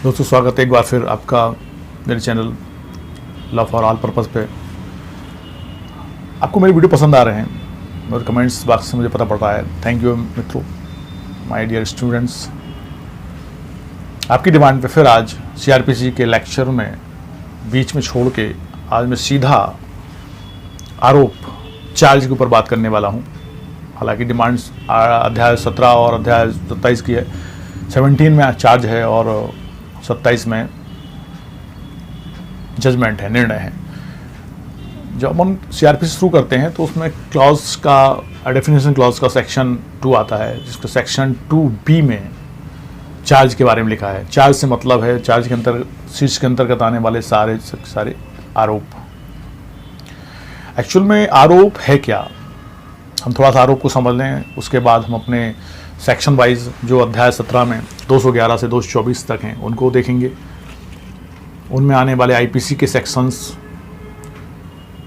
दोस्तों स्वागत है एक बार फिर आपका मेरे channel love for all purpose पे। आपको मेरी वीडियो पसंद आ रहे हैं और कमेंट्स बॉक्स से मुझे पता पड़ रहा है। थैंक यू मित्रों, माय डियर स्टूडेंट्स। आपकी डिमांड पे फिर आज सीआरपीसी के लेक्चर में बीच में छोड़ के आज मैं सीधा आरोप चार्ज के ऊपर बात करने वाला हूँ। हालांकि डिमांड अध्याय 17 और अध्याय 27 की है। 17 में चार्ज है और 27 में जजमेंट है, निर्णय है। जब हम सीआरपीसी शुरू करते हैं तो उसमें क्लॉज का डेफिनेशन क्लॉज का सेक्शन 2 आता है, जिसका सेक्शन 2B में चार्ज के बारे में लिखा है। चार्ज से मतलब है चार्ज के अंतर्गत शीर्ष के अंतर्गत आने वाले सारे आरोप। एक्चुअल में आरोप है क्या, हम थोड़ा सा आरोप को समझ लें, उसके बाद हम अपने सेक्शन वाइज जो अध्याय 17 में 211 से 224 तक हैं उनको देखेंगे। उनमें आने वाले आईपीसी के सेक्शंस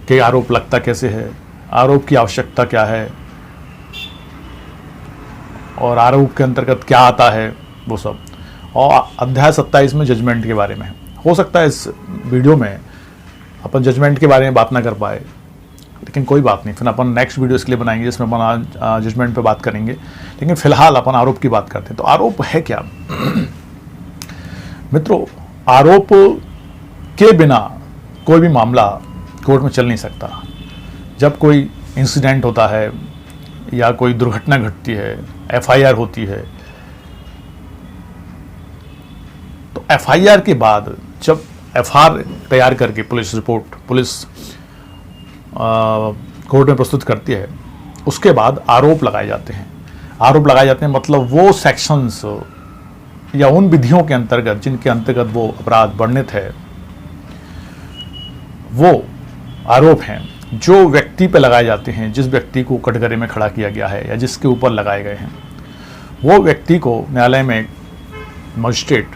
के आरोप लगता कैसे है, आरोप की आवश्यकता क्या है और आरोप के अंतर्गत क्या आता है, वो सब। और अध्याय 27 में जजमेंट के बारे में है। हो सकता है इस वीडियो में अपन जजमेंट के बारे में बात ना कर पाए, लेकिन कोई बात नहीं, फिर अपन नेक्स्ट वीडियो इसके लिए बनाएंगे जिसमें अपन जजमेंट पे बात करेंगे। लेकिन फिलहाल अपन आरोप की बात करते हैं। तो आरोप है क्या मित्रों? आरोप के बिना कोई भी मामला कोर्ट में चल नहीं सकता। जब कोई इंसिडेंट होता है या कोई दुर्घटना घटती है, एफआईआर होती है, तो एफआईआर के बाद जब एफआईआर तैयार करके पुलिस रिपोर्ट कोर्ट में प्रस्तुत करती है, उसके बाद आरोप लगाए जाते हैं। आरोप लगाए जाते हैं मतलब वो सेक्शंस या उन विधियों के अंतर्गत जिनके अंतर्गत वो अपराध वर्णित है, वो आरोप हैं जो व्यक्ति पे लगाए जाते हैं, जिस व्यक्ति को कटघरे में खड़ा किया गया है या जिसके ऊपर लगाए गए हैं। वो व्यक्ति को न्यायालय में मजिस्ट्रेट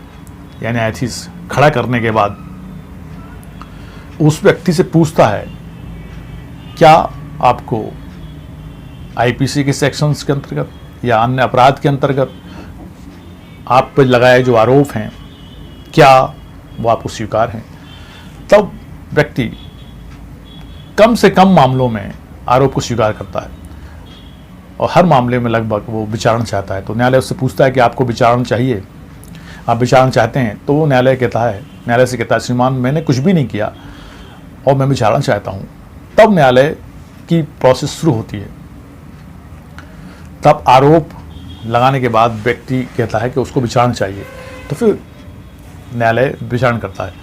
या न्यायाधीश खड़ा करने के बाद उस व्यक्ति से पूछता है, क्या आपको आईपीसी के सेक्शंस के अंतर्गत या अन्य अपराध के अंतर्गत आप पर लगाए जो आरोप हैं, क्या वो आपको स्वीकार हैं? तब व्यक्ति कम से कम मामलों में आरोप को स्वीकार करता है और हर मामले में लगभग वो विचारण चाहता है। तो न्यायालय उससे पूछता है कि आपको विचारण चाहिए, आप विचारण चाहते हैं? तो वो न्यायालय से कहता है, श्रीमान मैंने कुछ भी नहीं किया और मैं विचारण चाहता हूँ। तब न्यायालय की प्रोसेस शुरू होती है। तब आरोप लगाने के बाद व्यक्ति कहता है कि उसको विचारण चाहिए, तो फिर न्यायालय विचारण करता है।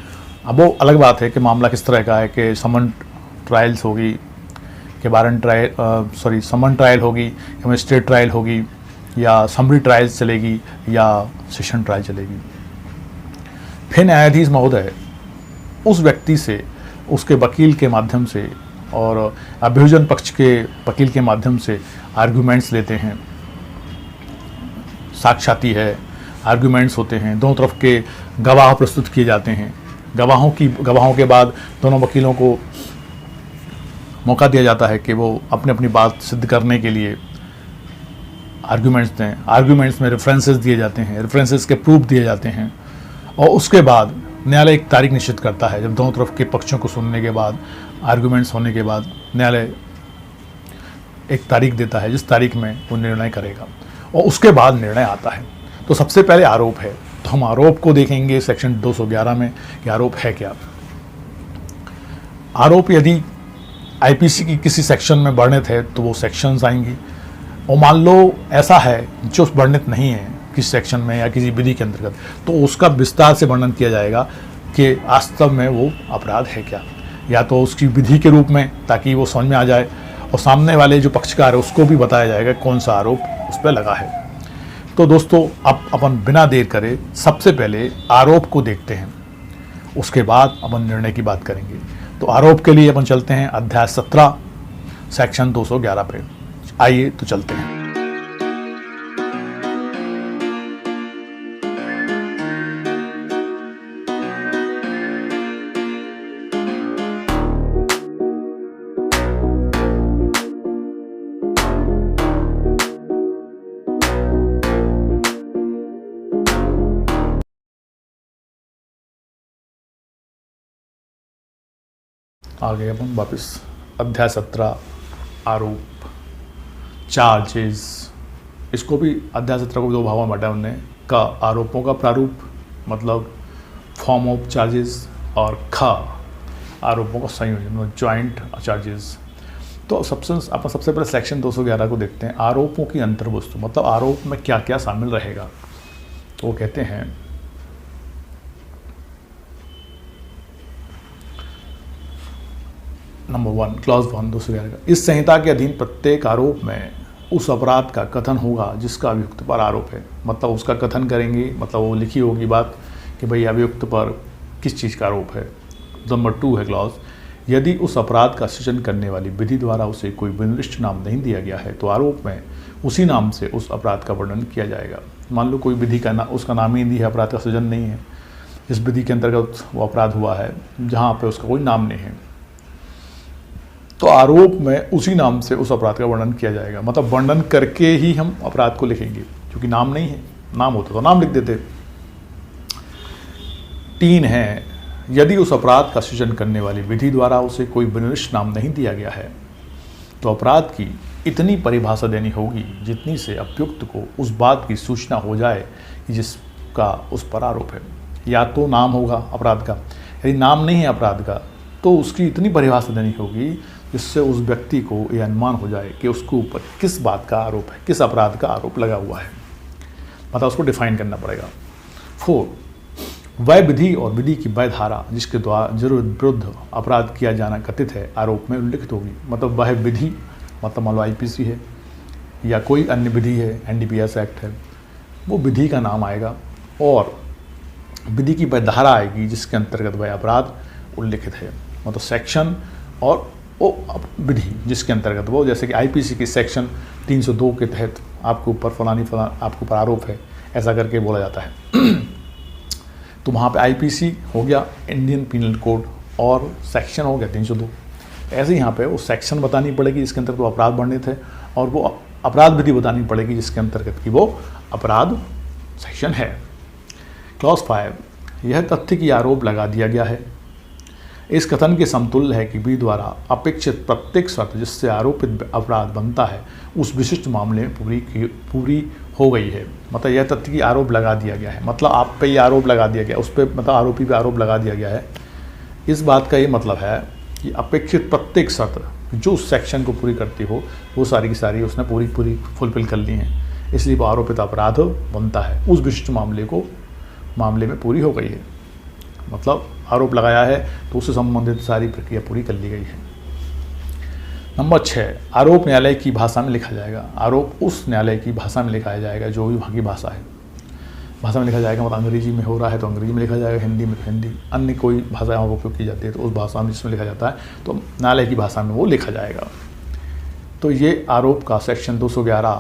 अब वो अलग बात है कि मामला किस तरह का है, कि समन ट्रायल्स होगी, कि समन ट्रायल होगी या मजिस्ट्रेट ट्रायल होगी या समरी ट्रायल्स चलेगी या सेशन ट्रायल चलेगी। फिर न्यायाधीश महोदय उस व्यक्ति से उसके वकील के माध्यम से और अभियोजन पक्ष के वकील के माध्यम से आर्ग्यूमेंट्स लेते हैं। साक्ष्याती है, आर्ग्यूमेंट्स होते हैं, दोनों तरफ के गवाह प्रस्तुत किए जाते हैं। गवाहों के बाद दोनों वकीलों को मौका दिया जाता है कि वो अपनी अपनी बात सिद्ध करने के लिए आर्ग्यूमेंट्स दें। आर्ग्यूमेंट्स में रेफरेंसेस दिए जाते हैं, रेफरेंसेस के प्रूफ दिए जाते हैं और उसके बाद न्यायालय एक तारीख निश्चित करता है। जब दोनों तरफ के पक्षों को सुनने के बाद, आर्ग्यूमेंट्स होने के बाद, न्यायालय एक तारीख देता है जिस तारीख में वो निर्णय करेगा और उसके बाद निर्णय आता है। तो सबसे पहले आरोप है, तो हम आरोप को देखेंगे सेक्शन 211 में कि आरोप है क्या। आरोप यदि आईपीसी की किसी सेक्शन में वर्णित है तो वो सेक्शंस आएंगी, और मान लो ऐसा है जो वर्णित नहीं है किसी सेक्शन में या किसी विधि के अंतर्गत, तो उसका विस्तार से वर्णन किया जाएगा कि वास्तव में वो अपराध है क्या, या तो उसकी विधि के रूप में, ताकि वो समझ में आ जाए, और सामने वाले जो पक्षकार है उसको भी बताया जाएगा कौन सा आरोप उस पर लगा है। तो दोस्तों अब अपन बिना देर करे सबसे पहले आरोप को देखते हैं, उसके बाद अपन निर्णय की बात करेंगे। तो आरोप के लिए अपन चलते हैं अध्याय 17 सेक्शन 211 पे। आइए तो चलते हैं। आ गए अपन वापस अध्याय 17 आरोप चार्जेस। इसको भी अध्याय 17 को 2 भागों में बांटा उन्होंने। का आरोपों का प्रारूप मतलब फॉर्म ऑफ चार्जेस, और ख आरोपों का संयोजन मतलब जॉइंट चार्जेस। तो अपन सबसे पहले सेक्शन 211 को देखते हैं, आरोपों की अंतर्वस्तु मतलब आरोप में क्या क्या शामिल रहेगा। तो वो कहते हैं नंबर 1 क्लॉज 1 211 का, इस संहिता के अधीन प्रत्येक आरोप में उस अपराध का कथन होगा जिसका अभियुक्त पर आरोप है। मतलब उसका कथन करेंगे, मतलब वो लिखी होगी बात कि भाई अभियुक्त पर किस चीज़ का आरोप है। नंबर 2 है क्लॉज, यदि उस अपराध का सृजन करने वाली विधि द्वारा उसे कोई विनिर्दिष्ट नाम नहीं दिया गया है तो आरोप में उसी नाम से उस अपराध का वर्णन किया जाएगा। मान लो कोई विधि का उसका नाम ही नहीं है, अपराध का सृजन नहीं है, इस विधि के अंतर्गत वो अपराध हुआ है जहाँ पे उसका कोई नाम नहीं है, तो आरोप में उसी नाम से उस अपराध का वर्णन किया जाएगा। मतलब वर्णन करके ही हम अपराध को लिखेंगे, क्योंकि नाम नहीं है, नाम होता तो नाम लिख देते। 3 है, यदि उस अपराध का सृजन करने वाली विधि द्वारा उसे कोई विनिर्दिष्ट नाम नहीं दिया गया है तो अपराध की इतनी परिभाषा देनी होगी जितनी से अभियुक्त को उस बात की सूचना हो जाए कि जिसका उस पर आरोप है। या तो नाम होगा अपराध का, यदि नाम नहीं है अपराध का तो उसकी इतनी परिभाषा देनी होगी जिससे उस व्यक्ति को यह अनुमान हो जाए कि उसके ऊपर किस बात का आरोप है, किस अपराध का आरोप लगा हुआ है। मतलब उसको डिफाइन करना पड़ेगा। 4 वह विधि और विधि की वह धारा जिसके द्वारा जरूर विरुद्ध अपराध किया जाना कथित है आरोप में उल्लिखित होगी। मतलब वह विधि मतलब मान लो IPC है या कोई अन्य विधि है, NDPS एक्ट है, वो विधि का नाम आएगा और विधि की वह धारा आएगी जिसके अंतर्गत वह अपराध उल्लिखित है। मतलब सेक्शन और वो विधि जिसके अंतर्गत वो, जैसे कि IPC की सेक्शन 302 के तहत आपके ऊपर फलानी आपके ऊपर आरोप है, ऐसा करके बोला जाता है। तो वहाँ पे IPC हो गया इंडियन पीनल कोड और सेक्शन हो गया 302। ऐसे यहाँ पे वो सेक्शन बतानी पड़ेगी जिसके अंतर्गत वो अपराध वर्णित है और वो अपराध विधि बतानी पड़ेगी जिसके अंतर्गत की वो अपराध सेक्शन है। क्लॉज 5 यह तथ्य की आरोप लगा दिया गया है इस कथन के समतुल्य है कि विधि द्वारा अपेक्षित प्रत्येक शर्त जिससे आरोपित अपराध बनता है उस विशिष्ट मामले में पूरी हो गई है। मतलब यह तथ्य की आरोप लगा दिया गया है, मतलब आप पे ये आरोप लगा दिया गया, उस पर मतलब आरोपी पे आरोप लगा दिया गया है। इस बात का ये मतलब है कि अपेक्षित प्रत्येक शर्त जो उस सेक्शन को पूरी करती हो वो सारी की सारी उसने पूरी फुलफिल कर ली हैं, इसलिए वो आरोपित अपराध बनता है उस विशिष्ट मामले में पूरी हो गई है। मतलब आरोप लगाया है तो उससे संबंधित सारी प्रक्रिया पूरी कर ली गई है। नंबर 6 आरोप न्यायालय की भाषा में लिखा जाएगा। आरोप उस न्यायालय की भाषा में लिखाया जाएगा जो भी वहाँ की भाषा है, भाषा में लिखा जाएगा। मतलब अंग्रेजी में हो रहा है तो अंग्रेजी में लिखा जाएगा, हिंदी में तो हिंदी, अन्य कोई भाषा वहाँ उपयोग की जाती है तो उस भाषा में जिसमें लिखा जाता है तो न्यायालय की भाषा में वो लिखा जाएगा। तो ये आरोप का सेक्शन 211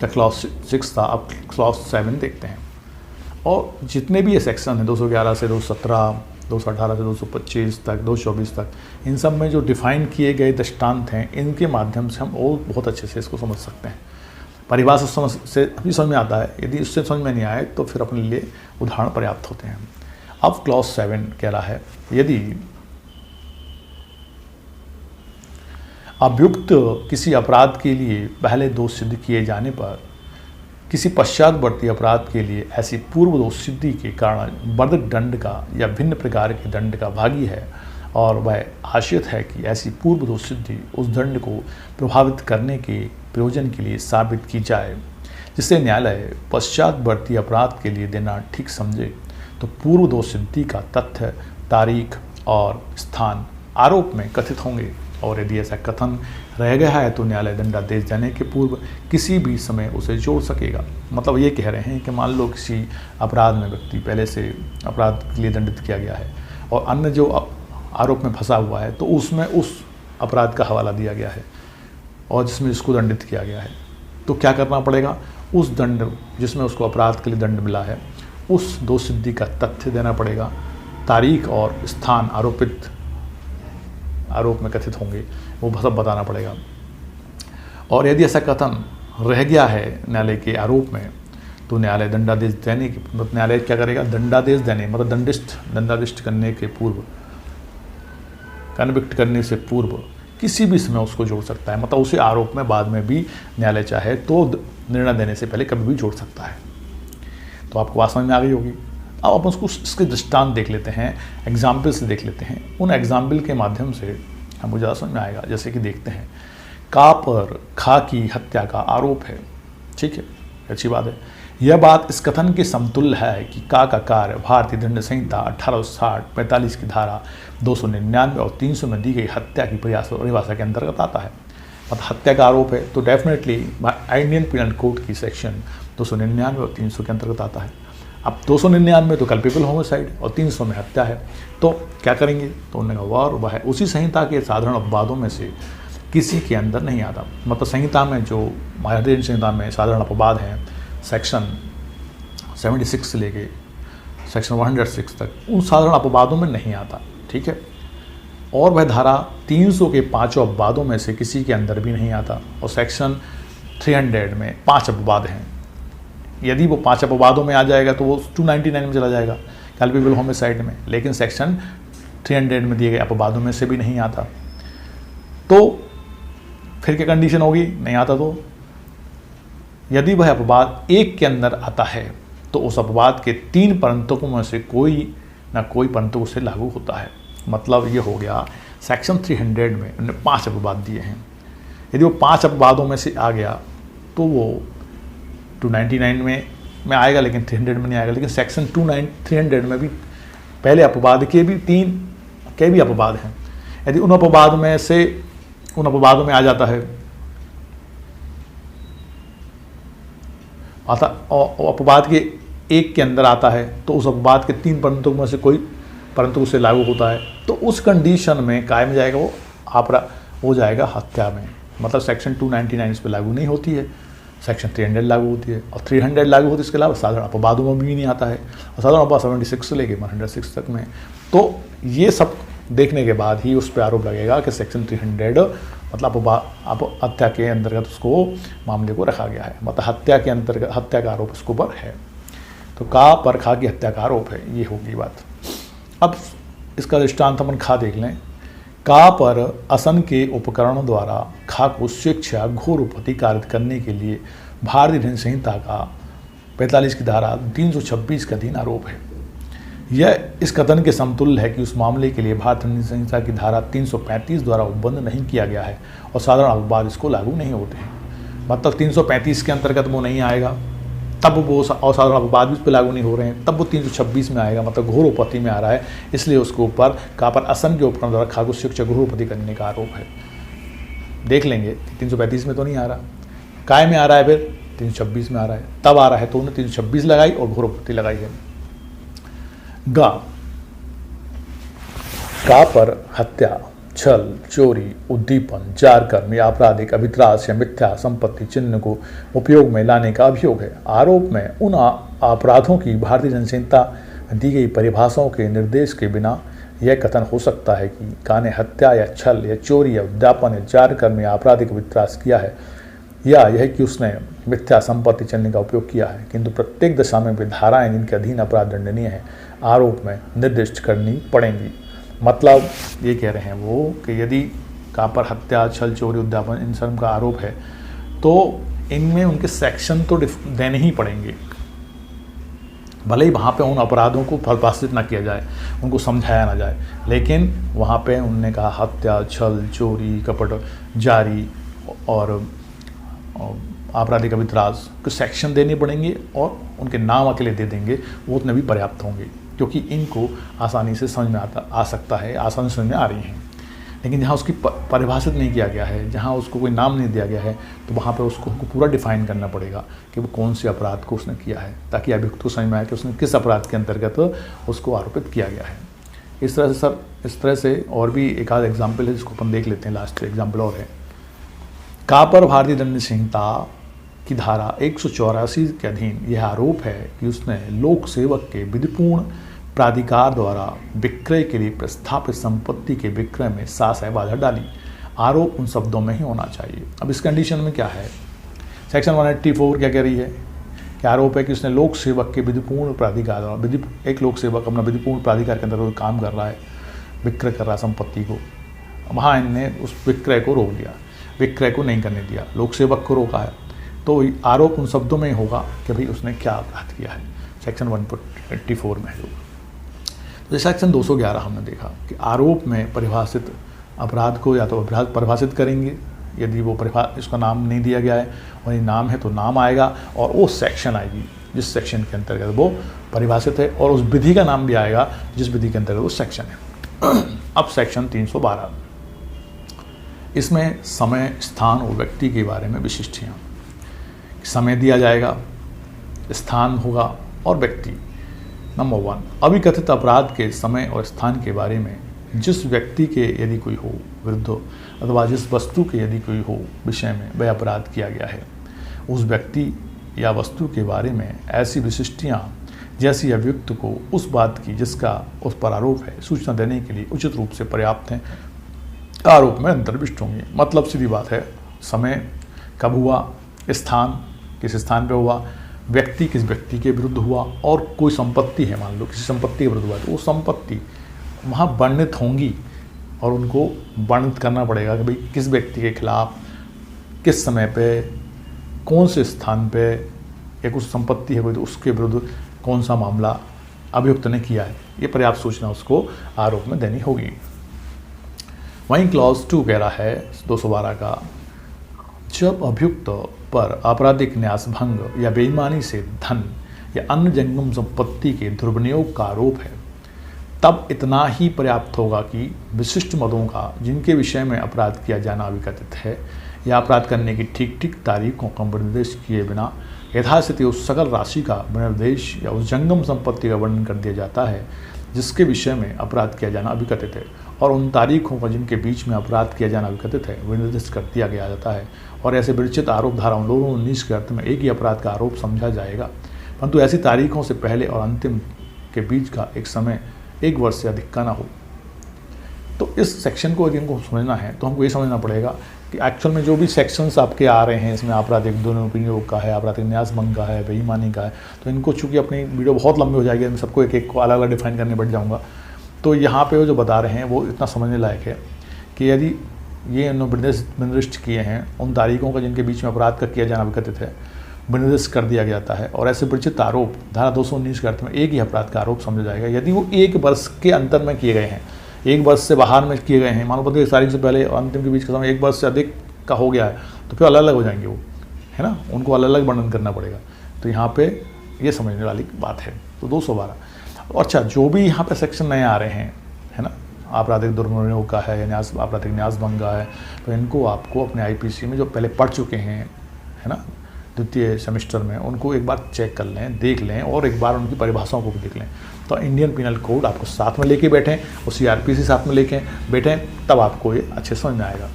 का क्लॉज 6 था। अब क्लॉज 7 देखते हैं। और जितने भी ये सेक्शन हैं 211 से 217, 218 से 225 तक, 224 तक, इन सब में जो डिफ़ाइन किए गए दृष्टांत हैं इनके माध्यम से हम और बहुत अच्छे से इसको समझ सकते हैं। परिभाषा से अभी समझ में आता है, यदि उससे समझ में नहीं आए तो फिर अपने लिए उदाहरण पर्याप्त होते हैं। अब क्लॉज 7 कह रहा है यदि अभियुक्त किसी अपराध के लिए पहले दोष सिद्ध किए जाने पर किसी पश्चातवर्ती अपराध के लिए ऐसी पूर्व दोष सिद्धि के कारण वर्धित दंड का या भिन्न प्रकार के दंड का भागी है और वह आश्रित है कि ऐसी पूर्व दोष सिद्धि उस दंड को प्रभावित करने के प्रयोजन के लिए साबित की जाए जिसे न्यायालय पश्चातवर्ती अपराध के लिए देना ठीक समझे, तो पूर्व दोष सिद्धि का तथ्य, तारीख और स्थान आरोप में कथित होंगे। और यदि ऐसा कथन रह गया है तो न्यायालय दंडादेश देने के पूर्व किसी भी समय उसे जोड़ सकेगा। मतलब ये कह रहे हैं कि मान लो किसी अपराध में व्यक्ति पहले से अपराध के लिए दंडित किया गया है और अन्य जो आरोप में फंसा हुआ है तो उसमें उस अपराध का हवाला दिया गया है और जिसमें इसको दंडित किया गया है, तो क्या करना पड़ेगा, उस दंड जिसमें उसको अपराध के लिए दंड मिला है उस दोष सिद्धि का तथ्य देना पड़ेगा, तारीख और स्थान आरोप में कथित होंगे वो सब बताना पड़ेगा। और यदि ऐसा कथन रह गया है न्यायालय के आरोप में तो न्यायालय दंडादेश देने की मतलब न्यायालय क्या करेगा, दंडादेश देने मतलब दंडादिष्ट करने के पूर्व कन्विक्ट करने से पूर्व किसी भी समय उसको जोड़ सकता है, मतलब उसे आरोप में बाद में भी न्यायालय चाहे तो निर्णय देने से पहले कभी भी जोड़ सकता है। तो आपको बात समझ में आ गई होगी। अब अपन उसको इसके दृष्टांत देख लेते हैं, एग्जाम्पल से देख लेते हैं। उन एग्जाम्पल के माध्यम से हमको ज़्यादा समझ में आएगा। जैसे कि देखते हैं, का पर खा की हत्या का आरोप है। ठीक है, अच्छी बात है। यह बात इस कथन के समतुल्य है कि का कार्य भारतीय दंड संहिता 1860-45 की धारा 299 और 300 में दी गई हत्या की परिभाषा के अंतर्गत आता है। मतलब हत्या का आरोप है तो डेफिनेटली इंडियन पिनल कोड की सेक्शन 299 और 300 के अंतर्गत आता है। अब 299 तो कल्पेबल होमिसाइड और 300 में हत्या है। तो क्या करेंगे? तो उन्होंने कहा वह उसी संहिता के साधारण अपवादों में से किसी के अंदर नहीं आता। मतलब संहिता में जो भारतीय संहिता में साधारण अपवाद हैं सेक्शन 76 से लेके सेक्शन 106 तक, उन साधारण अपवादों में नहीं आता। ठीक है, और वह धारा 300 के 5 अपवादों में से किसी के अंदर भी नहीं आता। और सेक्शन 300 में 5 अपवाद हैं। यदि वो 5 अपवादों में आ जाएगा तो वो 299 में चला जाएगा कल्पेबल होमिसाइड में, लेकिन सेक्शन 300 में दिए गए अपवादों में से भी नहीं आता। तो फिर क्या कंडीशन होगी? नहीं आता तो यदि वह अपवाद एक के अंदर आता है तो उस अपवाद के 3 परंतकों में से कोई ना कोई परंतक उसे लागू होता है। मतलब ये हो गया सेक्शन 300 में उन्होंने 5 अपवाद दिए हैं। यदि वो 5 अपवादों में से आ गया तो वो 299 में आएगा, लेकिन 300 में नहीं आएगा। लेकिन सेक्शन 300 में भी पहले अपवाद के भी 3 के भी अपवाद हैं। यदि उन अपवाद में से उन अपवादों में आ जाता है और अपवाद के 1 के अंदर आता है तो उस अपवाद के 3 परंतकों में से कोई परंतु उसे लागू होता है, तो उस कंडीशन में काय में जाएगा वो अपराध हो जाएगा हत्या में। मतलब सेक्शन 299 इस पर लागू नहीं होती है, सेक्शन 300 लागू होती है। और 300 लागू होती है, इसके अलावा साधारण अपवादों में भी नहीं आता है। और साधारण अपवाद 76 से लेके 106 तक में। तो ये सब देखने के बाद ही उस पर आरोप लगेगा कि सेक्शन 300 मतलब हत्या के अंतर्गत उसको मामले को रखा गया है। मतलब हत्या के अंतर्गत हत्या का आरोप इसके ऊपर है। तो का पर खा की हत्या का आरोप है, ये होगी बात। अब इसका दृष्टांत अपन खा देख लें। का पर असन के उपकरणों द्वारा खा को स्वेच्छा घोर प्रतिकारित करने के लिए भारतीय दंड संहिता का 45 की धारा 326 का अधीन आरोप है। यह इस कथन के समतुल्य है कि उस मामले के लिए भारतीय दंड संहिता की धारा 335 द्वारा उपबंध नहीं किया गया है और साधारण अपवाद इसको लागू नहीं होते हैं। मतलब 335 के अंतर्गत वो नहीं आएगा, तब वो असाधारण अपवाद भी उस पर लागू नहीं हो रहे हैं, तब वो 326 में आएगा। मतलब घोरोपति में आ रहा है, इसलिए उसके ऊपर का पर असन के उपकरण द्वारा खा को शिक्षा घोरोपति करने का आरोप है। देख लेंगे 335 में तो नहीं आ रहा, काय में आ रहा है, फिर 326 में आ रहा है। तब आ रहा है तो उन्होंने 326 लगाई और घोरोपति लगाई है। का पर हत्या, छल, चोरी, उद्दीपन, जारकर्म या आपराधिक अभित्रास या मिथ्या संपत्ति चिन्ह को उपयोग में लाने का अभियोग है। आरोप में उन अपराधों की भारतीय दंड संहिता दी गई परिभाषाओं के निर्देश के बिना यह कथन हो सकता है कि का ने हत्या या छल या चोरी या उद्यापन या जारकर्म या आपराधिक अभित्रास किया है, या यह कि उसने मिथ्या संपत्ति चिन्ह का उपयोग किया है। किंतु प्रत्येक दशा में वे धाराएं जिनके अधीन अपराध दंडनीय है आरोप में निर्दिष्ट करनी पड़ेंगी। मतलब ये कह रहे हैं वो कि यदि का पर हत्या, छल, चोरी, उद्यापन इन सब का आरोप है तो इनमें उनके सेक्शन तो देने ही पड़ेंगे। भले ही वहाँ पे उन अपराधों को परिभाषित ना किया जाए, उनको समझाया ना जाए, लेकिन वहाँ पे उनने कहा हत्या, छल, चोरी, कपट, जारी और आपराधिक अभित्रास के सेक्शन देने पड़ेंगे और उनके नाम अकेले दे देंगे, वो उतने भी पर्याप्त होंगे, क्योंकि इनको आसानी से समझ में आ सकता है, आसानी से समझ में आ रही हैं। लेकिन जहाँ उसकी परिभाषित नहीं किया गया है, जहाँ उसको कोई नाम नहीं दिया गया है, तो वहाँ पर उसको पूरा डिफाइन करना पड़ेगा कि वो कौन से अपराध को उसने किया है, ताकि अभियुक्त को समझ में आए कि उसने किस अपराध के अंतर्गत उसको आरोपित किया गया है। इस तरह से सर, इस तरह से और भी एक आध एग्जाम्पल है जिसको अपन देख लेते हैं। लास्ट एग्जाम्पल और है, का पर भारतीय दंड संहिता की धारा 184 के अधीन यह आरोप है कि उसने लोक सेवक के विधिपूर्ण प्राधिकार द्वारा विक्रय के लिए प्रस्थापित संपत्ति के विक्रय में सासह बाधा डाली। आरोप उन शब्दों में ही होना चाहिए। अब इस कंडीशन में क्या है, सेक्शन 184 क्या कह रही है कि आरोप है कि उसने लोक सेवक के विधिपूर्ण प्राधिकार द्वारा, एक लोक सेवक अपना विधिपूर्ण प्राधिकार के अंदर काम कर रहा है, विक्रय कर रहा है संपत्ति को, वहाँ इनने उस विक्रय को रोक दिया, विक्रय को नहीं करने दिया, लोक सेवक को रोका है। तो आरोप उन शब्दों में ही होगा कि भाई उसने क्या अपराध किया है, सेक्शन 184 में है। तो सेक्शन 211 हमने देखा कि आरोप में परिभाषित अपराध को या तो अपराध परिभाषित करेंगे, यदि वो इसका नाम नहीं दिया गया है और ये नाम है तो नाम आएगा और वो सेक्शन आएगी जिस सेक्शन के अंतर्गत वो परिभाषित है, और उस विधि का नाम भी आएगा जिस विधि के अंतर्गत वो सेक्शन है। अब सेक्शन 312, इसमें समय, स्थान और व्यक्ति के बारे में विशिष्टियाँ। समय दिया जाएगा, स्थान होगा और व्यक्ति। नंबर 1, अभिकथित अपराध के समय और स्थान के बारे में जिस व्यक्ति के यदि कोई हो विरुद्ध अथवा जिस वस्तु के यदि कोई हो विषय में वह अपराध किया गया है, उस व्यक्ति या वस्तु के बारे में ऐसी विशिष्टियाँ जैसी अभियुक्त को उस बात की जिसका उस पर आरोप है सूचना देने के लिए उचित रूप से पर्याप्त हैं, आरोप में अंतर्विष्ट होंगे। मतलब सीधी बात है, समय कब हुआ, स्थान किस स्थान पे हुआ, व्यक्ति किस व्यक्ति के विरुद्ध हुआ, और कोई संपत्ति है, मान लो किसी संपत्ति के विरुद्ध हुआ तो वो संपत्ति वहाँ वर्णित होंगी और उनको वर्णित करना पड़ेगा कि भाई किस व्यक्ति के खिलाफ किस समय पे कौन से स्थान पे, या कुछ संपत्ति है कोई तो उसके विरुद्ध कौन सा मामला अभियुक्त ने किया है, ये पर्याप्त सूचना उसको आरोप में देनी होगी। वहीं क्लॉज 2 कह रहा है 212 का, जब अभियुक्त पर आपराधिक न्यास भंग या बेईमानी से धन या अन्य जंगम संपत्ति के दुर्विनियोग का आरोप है, तब इतना ही पर्याप्त होगा कि विशिष्ट मदों का जिनके विषय में अपराध किया जाना अभिकथित है या अपराध करने की ठीक ठीक तारीखों का निर्देश किए बिना यथास्थिति उस सकल राशि का विनिर्देश या उस जंगम संपत्ति का वर्णन कर दिया जाता है जिसके विषय में अपराध किया जाना अभिकथित है, और उन तारीखों का जिनके बीच में अपराध किया जाना अभिकथित है विनिर्देश कर दिया गया जाता है, और ऐसे विरचित आरोप धारा 219 के अर्थ में एक ही अपराध का आरोप समझा जाएगा, परंतु ऐसी तारीखों से पहले और अंतिम के बीच का एक समय 1 वर्ष से अधिक का ना हो। तो इस सेक्शन को यदि हमको समझना है तो हमको ये समझना पड़ेगा कि एक्चुअल में जो भी सेक्शंस आपके आ रहे हैं इसमें आपराधिक दुर्विनियोग का है, आपराधिक न्यास भंग का है, बेईमानी का है, तो इनको चूंकि अपनी वीडियो बहुत लंबी हो जाएगी, मैं सबको एक एक को अलग अलग डिफाइन करने बैठ जाऊँगा, तो यहाँ पे वो जो बता रहे हैं वो इतना समझने लायक है कि यदि ये निर्दिष्ट किए हैं उन तारीखों का जिनके बीच में अपराध का किया जाना अभिकथित है विनिर्देश कर दिया जाता है, और ऐसे परिचित आरोप धारा 219 के अर्थ में एक ही अपराध का आरोप समझा जाएगा यदि वो 1 वर्ष के अंतर में किए गए हैं, 1 वर्ष से बाहर में किए गए हैं, मानो पता तारीख से पहले और अंतिम के बीच का समय 1 वर्ष से अधिक का हो गया है, तो फिर अलग अलग हो जाएंगे वो, है ना, उनको अलग अलग वर्णन करना पड़ेगा। तो यहाँ पे ये समझने वाली बात है। तो 212। अच्छा, जो भी यहाँ पे सेक्शन नए आ रहे हैं, है ना, आपराधिक दुर्विनियोग का है या आपराधिक न्यास भंग का है, तो इनको आपको अपने आईपीसी में जो पहले पढ़ चुके हैं, है ना, द्वितीय सेमेस्टर में, उनको एक बार चेक कर लें, देख लें, और एक बार उनकी परिभाषाओं को भी देख लें। तो इंडियन पिनल कोड आपको साथ में लेके बैठें और सीआरपीसी साथ में लेके बैठें, तब आपको ये अच्छे समझ में आएगा।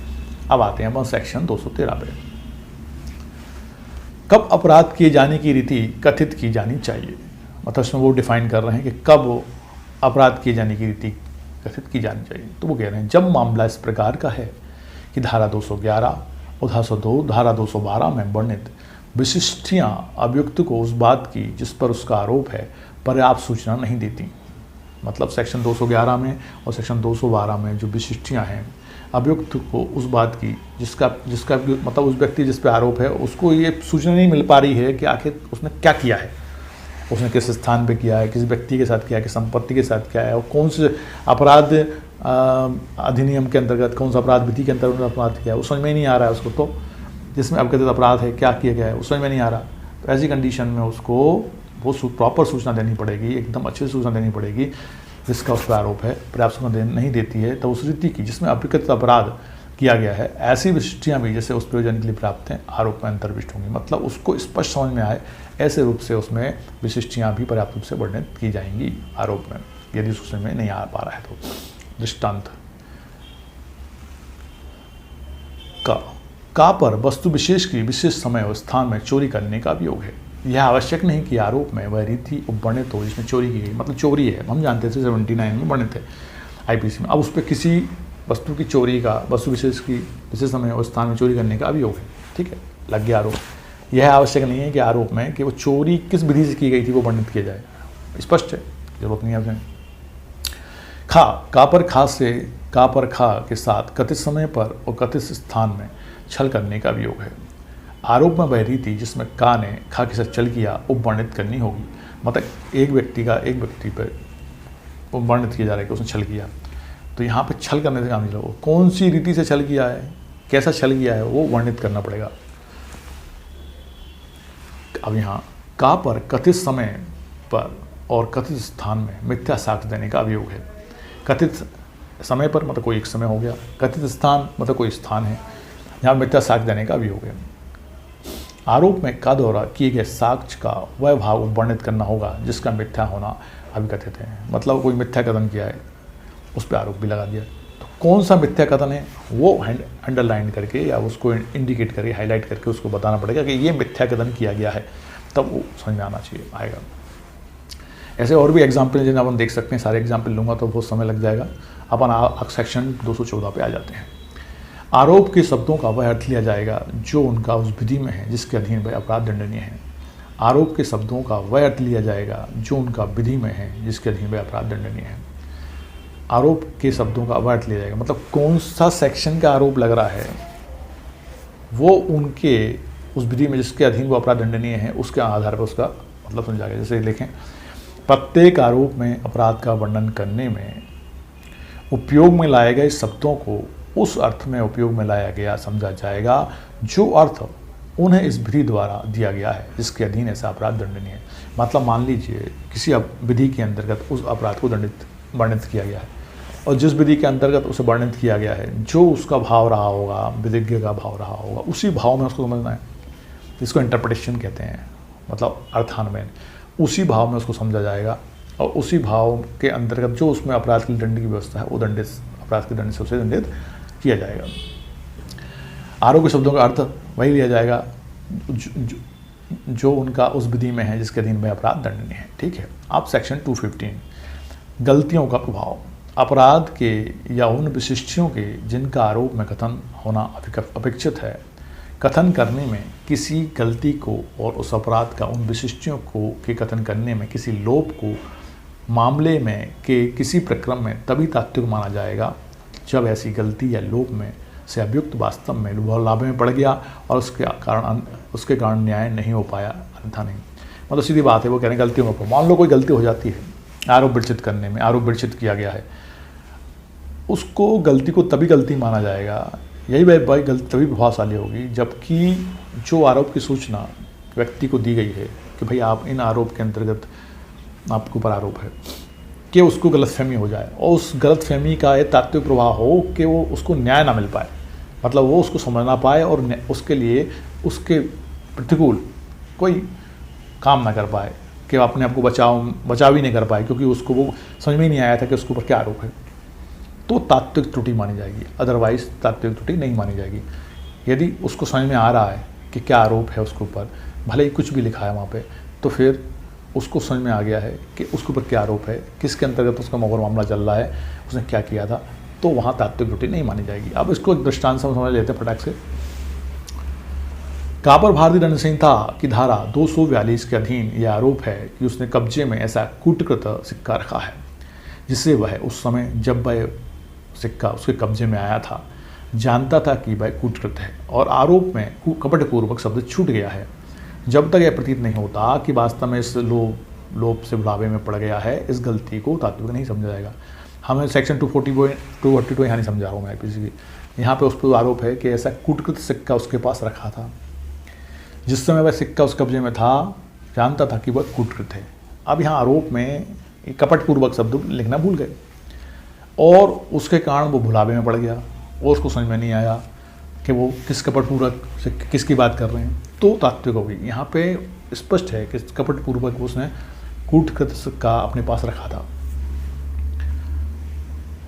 अब आते हैं अपन सेक्शन 213 पे। कब अपराध किए जाने की रीति कथित की जानी चाहिए, मतलब इसमें वो डिफाइन कर रहे हैं कि कब अपराध किए जाने की रीति कथित की जानी चाहिए। तो वो कह रहे हैं जब मामला इस प्रकार का है कि धारा 211 और धारा 212 में वर्णित विशिष्टियाँ अभियुक्त को उस बात की जिस पर उसका आरोप है पर्याप्त सूचना नहीं देती। मतलब सेक्शन 211 में और सेक्शन 212 में जो विशिष्टियाँ हैं अभियुक्त को उस बात की जिसका मतलब उस व्यक्ति जिस पर आरोप है उसको ये सूचना नहीं मिल पा रही है कि आखिर उसने क्या किया है, उसने किस स्थान पे किया है, किस व्यक्ति के साथ किया है, किस संपत्ति के साथ किया है, और कौन से अपराध अधिनियम के अंतर्गत, कौन सा अपराध विधि के अंतर्गत अपराध किया है, वो समझ में नहीं आ रहा है उसको। तो जिसमें अभिकथित अपराध है क्या किया गया है वो समझ में नहीं आ रहा। तो ऐसी कंडीशन में उसको वो प्रॉपर सूचना देनी पड़ेगी, एकदम अच्छी सूचना देनी पड़ेगी जिसका उस पर आरोप है। पर्याप्त सूचना नहीं देती है तो उस रीति की जिसमें अभिकथित अपराध किया गया है ऐसी विशिष्टियाँ भी जैसे उस प्रयोजन के लिए प्राप्त हैं आरोप में अंतर्विष्ट होंगी। मतलब उसको स्पष्ट समझ में आए ऐसे रूप से उसमें विशिष्टियाँ भी पर्याप्त रूप से वर्णित की जाएंगी आरोप में, यदि उसको समझ में नहीं आ पा रहा है तो। दृष्टांत का पर वस्तु विशेष की विशेष समय और स्थान में चोरी करने का अभियोग है। यह आवश्यक नहीं कि आरोप में वह रीति वर्णित हो जिसमें चोरी की गई, मतलब चोरी है, हम जानते थे 79 में वर्णित है आईपीसी में। अब उस पर किसी वस्तु की चोरी का, वस्तु विशेष की विशेष समय और स्थान में चोरी करने का अभियोग है, ठीक है, लग गया आरोप। यह आवश्यक नहीं है कि आरोप में कि वो चोरी किस विधि से की गई थी वो वर्णित किया जाए, स्पष्ट है, जरूरत नहीं है उसमें। का पर खा से का पर खा के साथ कथित समय पर और कथित स्थान में छल करने का भी योग है। आरोप में वह रीति जिसमें का ने खा के साथ छल किया वो वर्णित करनी होगी। मतलब एक व्यक्ति पर वो वर्णित किया जा रहा है कि उसने छल किया, तो यहाँ पे छल करने से काम नहीं होगा। कौन सी रीति से छल किया है, कैसा छल किया है, वो वर्णित करना पड़ेगा। अब यहाँ का पर कथित समय पर और कथित स्थान में मिथ्या साक्ष्य देने का अभियोग है। कथित समय पर मतलब कोई एक समय हो गया, कथित स्थान मतलब कोई स्थान है, यहाँ मिथ्या साक्ष्य देने का अभियोग है। आरोप में का द्वारा किए गए साक्ष्य का वह भाग वर्णित करना होगा जिसका मिथ्या होना अभिकथित है। मतलब कोई मिथ्या कथन किया है, उस पर आरोप भी लगा दिया, तो कौन सा मिथ्या कथन है वो अंडरलाइन करके या उसको इंडिकेट करके हाईलाइट करके उसको बताना पड़ेगा कि ये मिथ्या कथन किया गया है, तब वो समझ में आना चाहिए आएगा। ऐसे और भी एग्जाम्पल जिन्हें अपन देख सकते हैं, सारे एग्जाम्पल लूँगा तो बहुत समय लग जाएगा। अपन सेक्शन 214 पे आ जाते हैं। आरोप के शब्दों का वह अर्थ लिया जाएगा जो उनका उस विधि में है जिसके अधीन वह अपराध दंडनीय है। आरोप के शब्दों का वह अर्थ लिया जाएगा जो उनका विधि में है जिसके अधीन वह अपराध दंडनीय है। आरोप के शब्दों का वह अर्थ लिया जाएगा मतलब कौन सा सेक्शन का आरोप लग रहा है वो उनके उस विधि में जिसके अधीन वो अपराध दंडनीय है उसके आधार पर उसका मतलब समझा गया। जैसे देखें, प्रत्येक आरोप में अपराध का वर्णन करने में उपयोग में लाए गए शब्दों को उस अर्थ में उपयोग में लाया गया समझा जाएगा जो अर्थ उन्हें इस विधि द्वारा दिया गया है जिसके अधीन ऐसा अपराध दंडनीय है। मतलब मान लीजिए किसी विधि के अंतर्गत उस अपराध को वर्णित किया गया है और जिस विधि के अंतर्गत उसे वर्णित किया गया है जो उसका भाव रहा होगा, विधिज्ञ का भाव रहा होगा, उसी भाव में उसको समझना है। इसको इंटरप्रिटेशन कहते हैं, मतलब अर्थान्वयन। उसी भाव में उसको समझा जाएगा और उसी भाव के अंतर्गत जो उसमें अपराध की दंड की व्यवस्था है वो दंडित अपराध के दंड से उसे दंडित किया जाएगा। आरोप के शब्दों का अर्थ वही लिया जाएगा जो उनका उस विधि में है जिसके अधीन में अपराध दंडनीय है। ठीक है। अब सेक्शन 215 गलतियों का प्रभाव। अपराध के या उन विशिष्टियों के जिनका आरोप में कथन होना अपेक्षित है, कथन करने में किसी गलती को और उस अपराध का उन विशिष्टियों को के कथन करने में किसी लोप को मामले में के किसी प्रक्रम में तभी तात्विक माना जाएगा जब ऐसी गलती या लोप में से अभियुक्त वास्तव में लाभ में पड़ गया और उसके कारण न्याय नहीं हो पाया, अन्यथा नहीं। मतलब सीधी बात है, वो कह रहे हैं गलतियों में। मान लो कोई गलती हो जाती है, आरोप विरचित करने में आरोप विरचित किया गया है, उसको गलती को तभी गलती माना जाएगा, यही भाई गलती तभी प्रभावशाली होगी जबकि जो आरोप की सूचना व्यक्ति को दी गई है कि भाई आप इन आरोप के अंतर्गत आपके ऊपर आरोप है, कि उसको गलतफहमी हो जाए और उस गलतफहमी का ये तात्विक प्रभाव हो कि वो उसको न्याय ना मिल पाए, मतलब वो उसको समझ ना पाए और उसके लिए उसके प्रतिकूल कोई काम ना कर पाए, कि अपने आप को बचाव ही नहीं कर पाए क्योंकि उसको वो समझ में ही नहीं आया था कि उसके ऊपर क्या आरोप है, तो तात्विक त्रुटि मानी जाएगी। अदरवाइज तात्विक त्रुटि नहीं मानी जाएगी। यदि उसको समझ में आ रहा है कि क्या आरोप है उसके ऊपर, भले ही कुछ भी लिखा है वहाँ पे, तो फिर उसको समझ में आ गया है कि उसके ऊपर क्या आरोप है, किसके अंतर्गत उसका मामला चल रहा है, उसने क्या किया था, तो वहाँ तात्विक त्रुटि नहीं मानी जाएगी। अब इसको एक दृष्टांत से समझ लेते हैं फटाक से। कापर भारतीय दंड संहिता की धारा 242 के अधीन यह आरोप है कि उसने कब्जे में ऐसा कूटकृत सिक्का रखा है जिससे वह उस समय जब वह सिक्का उसके कब्जे में आया था जानता था कि वह कूटकृत है और आरोप में कपटपूर्वक शब्द छूट गया है। जब तक यह प्रतीत नहीं होता कि वास्तव में इस लोप से बुलावे में पड़ गया है, इस गलती को तात्विक नहीं समझा जाएगा। हमें सेक्शन 242 यहाँ नहीं समझा रहा हूँ मैं किसी भी, यहाँ पे उस पर आरोप है कि ऐसा कूटकृत सिक्का उसके पास रखा था, जिस समय वह सिक्का उस कब्जे में था जानता था कि वह कूटकृत है। अब यहाँ आरोप में कपटपूर्वक शब्द लिखना भूल गए और उसके कारण वो भुलावे में पड़ गया और उसको समझ में नहीं आया कि वो किस कपटपूर्वक से किसकी बात कर रहे हैं, तो तात्विक होगी। यहाँ पे स्पष्ट है कि कपटपूर्वक उसने कूटकृत का अपने पास रखा था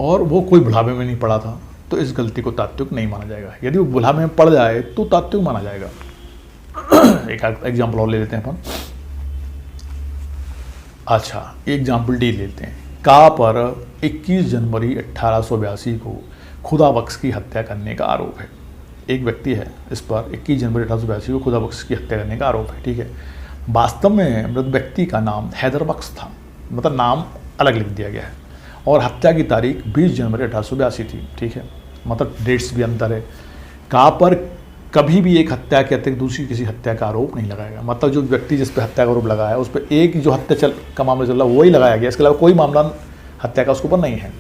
और वो कोई भुलावे में नहीं पड़ा था, तो इस गलती को तात्विक नहीं माना जाएगा। यदि वो भुलावे में पड़ जाए तो तात्विक माना जाएगा। एक एग्जाम्पल और ले लेते हैं अपन। अच्छा, एग्जाम्पल डी लेते हैं। का पर 21 जनवरी 1882 को खुदा बख्श की हत्या करने का आरोप है। एक व्यक्ति है, इस पर 21 जनवरी 1882 को खुदा बख्श की हत्या करने का आरोप है। ठीक है। वास्तव में मृत व्यक्ति का नाम हैदर बख्श था, मतलब नाम अलग लिख दिया गया है और हत्या की तारीख 20 जनवरी 1882 थी। ठीक है, मतलब डेट्स भी अंतर है। कहाँ पर कभी भी एक हत्या के अतिरिक्त दूसरी किसी हत्या का आरोप नहीं लगाएगा। मतलब जो व्यक्ति जिस पर हत्या का आरोप लगाया उस पर एक जो हत्या का मामला चल रहा है वही लगाया गया, इसके अलावा कोई मामला हत्या का उसके ऊपर नहीं है।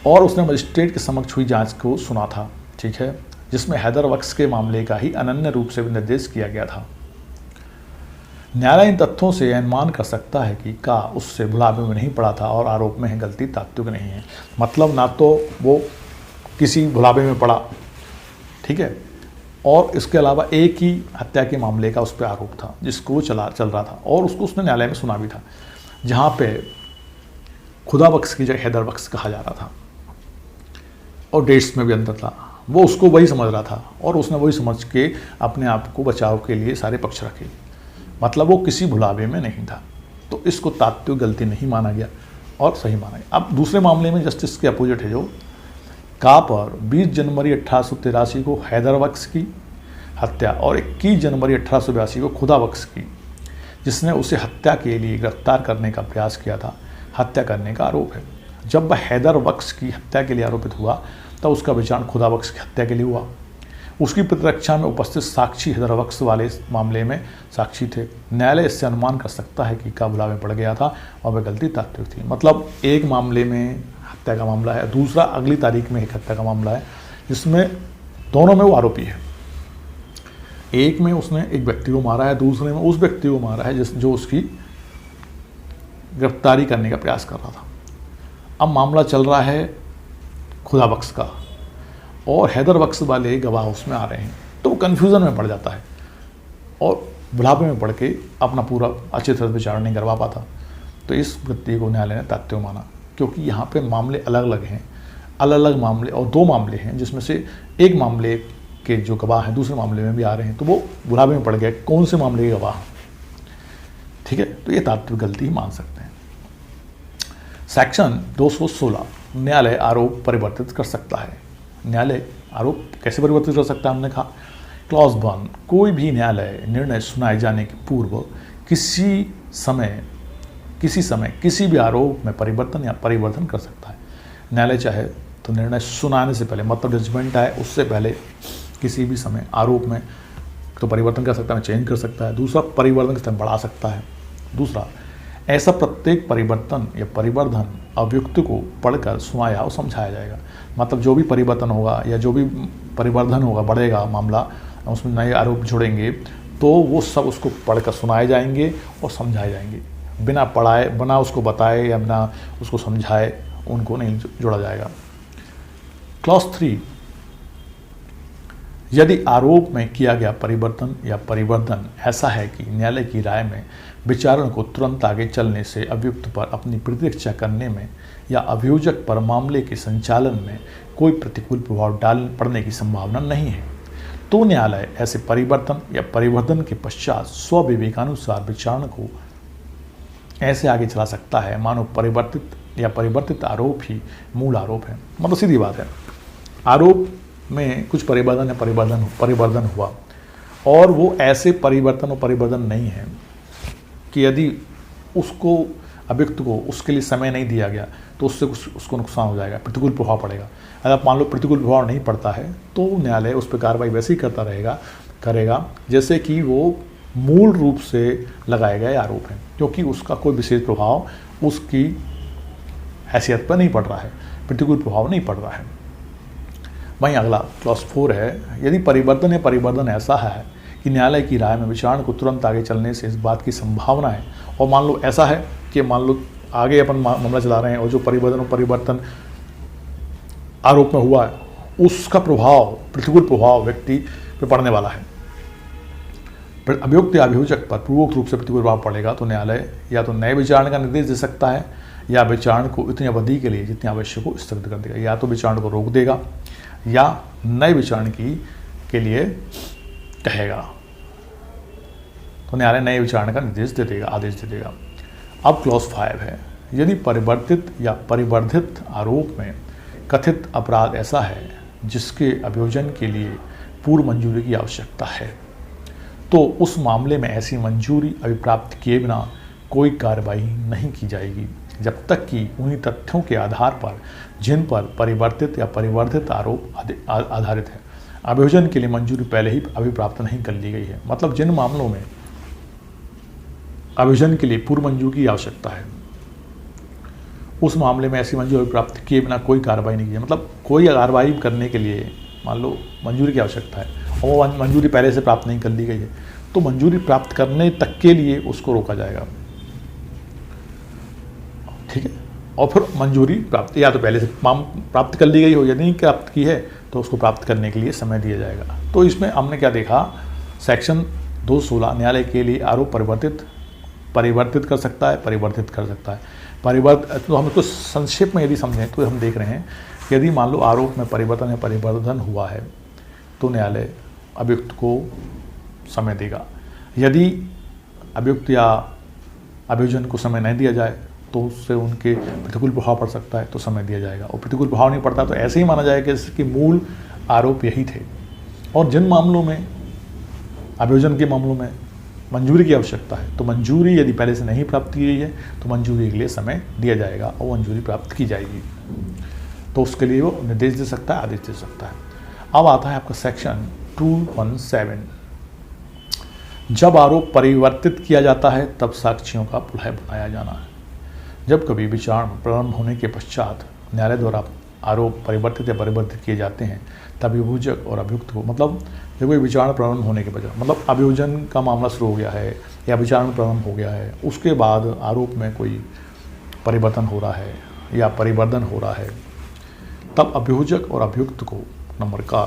और उसने मजिस्ट्रेट के समक्ष हुई जांच को सुना था। ठीक है, जिसमें हैदर वक्स के मामले का ही अनन्य रूप से निर्देश किया गया था। न्यायालय इन तथ्यों से अनुमान कर सकता है कि का उससे बुलावे में नहीं पड़ा था और आरोप में है गलती तात्विक नहीं है। मतलब ना तो वो किसी बुलावे में पड़ा, ठीक है, और इसके अलावा एक ही हत्या के मामले का उस पर आरोप था जिसको वो चल रहा था, और उसको उसने न्यायालय में सुना भी था, जहाँ पे खुदा बख्श की जगह हैदर बख्श कहा जा रहा था और डेट्स में भी अंतर था। वो उसको वही समझ रहा था और उसने वही समझ के अपने आप को बचाव के लिए सारे पक्ष रखे। मतलब वो किसी भुलावे में नहीं था, तो इसको तात्विक गलती नहीं माना गया और सही माना गया। अब दूसरे मामले में जस्टिस के अपोजिट है, जो का पर 20 जनवरी 1883 को हैदर बख्श की हत्या और 21 जनवरी 1882 को खुदा बख्श की, जिसने उसे हत्या के लिए गिरफ्तार करने का प्रयास किया था, हत्या करने का आरोप है। जब वह हैदर बख्श की हत्या के लिए आरोपित हुआ तब उसका विचारण खुदा बख्श की हत्या के लिए हुआ। उसकी प्रतिरक्षा में उपस्थित साक्षी हैदर बख्श वाले मामले में साक्षी थे। न्यायालय इससे अनुमान कर सकता है कि का बुलावे पड़ गया था और वह गलती तात्विक थी। मतलब एक मामले में हत्या का मामला है, दूसरा अगली तारीख में एक हत्या का मामला है, जिसमें दोनों में वो आरोपी है। एक में उसने एक व्यक्ति को मारा है, दूसरे में उस व्यक्ति को मारा है जो उसकी गिरफ्तारी करने का प्रयास कर रहा था। अब मामला चल रहा है खुदा बख्श का और हैदर बख्श वाले गवाह उसमें आ रहे हैं, तो वो कन्फ्यूज़न में पड़ जाता है और बुढ़ापे में पड़ के अपना पूरा अच्छे तरह विचार नहीं करवा पाता। तो इस वृत्ति को न्यायालय ने तात्विक माना, क्योंकि यहाँ पे मामले अलग अलग हैं, अलग अलग मामले, और दो मामले हैं जिसमें से एक मामले के जो गवाह हैं दूसरे मामले में भी आ रहे हैं, तो वो बुढ़ापे में पड़ गए कौन से मामले के गवाह। ठीक है, तो ये तात्विक गलती ही मान सकते हैं। सेक्शन 216 न्यायालय आरोप परिवर्तित कर सकता है। न्यायालय आरोप कैसे परिवर्तित कर सकता है, हमने कहा क्लॉज 1, कोई भी न्यायालय निर्णय सुनाए जाने के पूर्व किसी समय किसी भी आरोप में परिवर्तन या परिवर्धन कर सकता है। न्यायालय चाहे तो निर्णय सुनाने से पहले, मतलब जजमेंट आए उससे पहले किसी भी समय आरोप में तो परिवर्तन कर सकता है, चेंज कर सकता है। दूसरा, परिवर्तन के समय बढ़ा सकता है। दूसरा, ऐसा प्रत्येक परिवर्तन या परिवर्धन अभियुक्त को पढ़कर सुनाया और समझाया जाएगा। मतलब जो भी परिवर्तन होगा या जो भी परिवर्धन होगा, बढ़ेगा मामला, उसमें नए आरोप जुड़ेंगे, तो वो सब उसको पढ़कर सुनाए जाएंगे और समझाए जाएंगे। बिना पढ़ाए, बिना उसको बताए या बिना उसको समझाए उनको नहीं जोड़ा जाएगा। क्लॉज 3, यदि आरोप में किया गया परिवर्तन या परिवर्धन ऐसा है कि न्यायालय की राय में विचारण को तुरंत आगे चलने से अभियुक्त पर अपनी प्रतिरक्षा करने में या अभियोजक पर मामले के संचालन में कोई प्रतिकूल प्रभाव पड़ने की संभावना नहीं है, तो न्यायालय ऐसे परिवर्तन या परिवर्धन के पश्चात स्वविवेकानुसार विचारण को ऐसे आगे चला सकता है मानो परिवर्तित आरोप ही मूल आरोप है। मतलब सीधी बात है, आरोप में कुछ परिवर्तन या परिवर्धन हुआ और वो ऐसे परिवर्तन और परिवर्धन नहीं है कि यदि उसको अभियुक्त को उसके लिए समय नहीं दिया गया तो उससे उसको नुकसान हो जाएगा, प्रतिकूल प्रभाव पड़ेगा। अगर मान लो प्रतिकूल प्रभाव नहीं पड़ता है तो न्यायालय उस पर कार्रवाई वैसे ही करेगा जैसे कि वो मूल रूप से लगाए गए आरोप हैं, क्योंकि उसका कोई विशेष प्रभाव उसकी हैसियत पर नहीं पड़ रहा है, प्रतिकूल प्रभाव नहीं पड़ रहा है। वहीं अगला क्लॉज 4 है, यदि परिवर्तन या परिवर्धन ऐसा है कि न्यायालय की राय में विचारण को तुरंत आगे चलने से इस बात की संभावना है, और मान लो ऐसा है कि मान लो आगे अपन मामला चला रहे हैं और जो परिवर्तन और परिवर्तन आरोप में हुआ है उसका प्रभाव, प्रतिकूल प्रभाव व्यक्ति पर पड़ने वाला है, अभियुक्त या अभियोजक पर पूर्वोक्त रूप से प्रतिकूल प्रभाव पड़ेगा, तो न्यायालय या तो नए विचारण का निर्देश दे सकता है या विचारण को इतनी अवधि के लिए जितनी आवश्यक हो स्थगित कर देगा। या तो विचारण को रोक देगा या नए विचारण के लिए कहेगा, तो न्यायालय नए विचारण का निर्देश दे देगा, आदेश दे देगा। अब क्लॉज 5 है, यदि परिवर्तित या परिवर्धित आरोप में कथित अपराध ऐसा है जिसके अभियोजन के लिए पूर्व मंजूरी की आवश्यकता है, तो उस मामले में ऐसी मंजूरी अभिप्राप्त किए बिना कोई कार्रवाई नहीं की जाएगी। जब तक कि उन्हीं तथ्यों के आधार पर जिन पर परिवर्तित या परिवर्धित आरोप आधारित है अभियोजन के लिए मंजूरी पहले ही अभिप्राप्त नहीं कर ली गई है। मतलब जिन मामलों में अभियोजन के लिए पूर्व मंजूरी की आवश्यकता है उस मामले में ऐसी मंजूरी प्राप्त किए बिना कोई कार्रवाई नहीं की। मतलब कोई कार्रवाई करने के लिए मान लो मंजूरी की आवश्यकता है और वो मंजूरी पहले से प्राप्त नहीं कर ली गई है तो मंजूरी प्राप्त करने तक के लिए उसको रोका जाएगा, ठीक है। और फिर मंजूरी प्राप्त या तो पहले से प्राप्त कर ली गई हो, यदि नहीं प्राप्त की है तो उसको प्राप्त करने के लिए समय दिया जाएगा। तो इसमें हमने क्या देखा, सेक्शन 216 न्यायालय के लिए आरोप परिवर्तित कर सकता है, परिवर्तित कर सकता है। तो हम इसको संक्षेप में यदि समझें तो हम देख रहे हैं कि यदि मान लो आरोप में परिवर्तन या परिवर्धन हुआ है तो न्यायालय अभियुक्त को समय देगा। यदि अभियुक्त या अभियोजन को समय नहीं दिया जाए तो उससे उनके प्रतिकूल प्रभाव पड़ सकता है तो समय दिया जाएगा। और प्रतिकूल प्रभाव नहीं पड़ता तो ऐसे ही माना जाएगा कि इसके मूल आरोप यही थे। और जिन मामलों में अभियोजन के मामलों में मंजूरी की आवश्यकता है तो मंजूरी यदि पहले से नहीं प्राप्त की गई है तो मंजूरी के लिए समय दिया जाएगा और मंजूरी प्राप्त की जाएगी। तो उसके लिए वो निर्देश दे सकता है, आदेश दे सकता है। अब आता है आपका सेक्शन 217। जब आरोप परिवर्तित किया जाता है तब साक्षियों का पुनः बनाया जाना है। जब कभी विचारण प्रारंभ होने के पश्चात न्यायालय द्वारा आरोप परिवर्तित या परिवर्तित किए जाते हैं तब अभियोजक और अभियुक्त को, मतलब जब कोई विचारण प्रारंभ होने के बजाय, मतलब अभियोजन का मामला शुरू हो गया है या विचारण प्रारंभ हो गया है, उसके बाद आरोप में कोई परिवर्तन हो रहा है या परिवर्धन हो रहा है, तब अभियोजक और अभियुक्त को नंबर का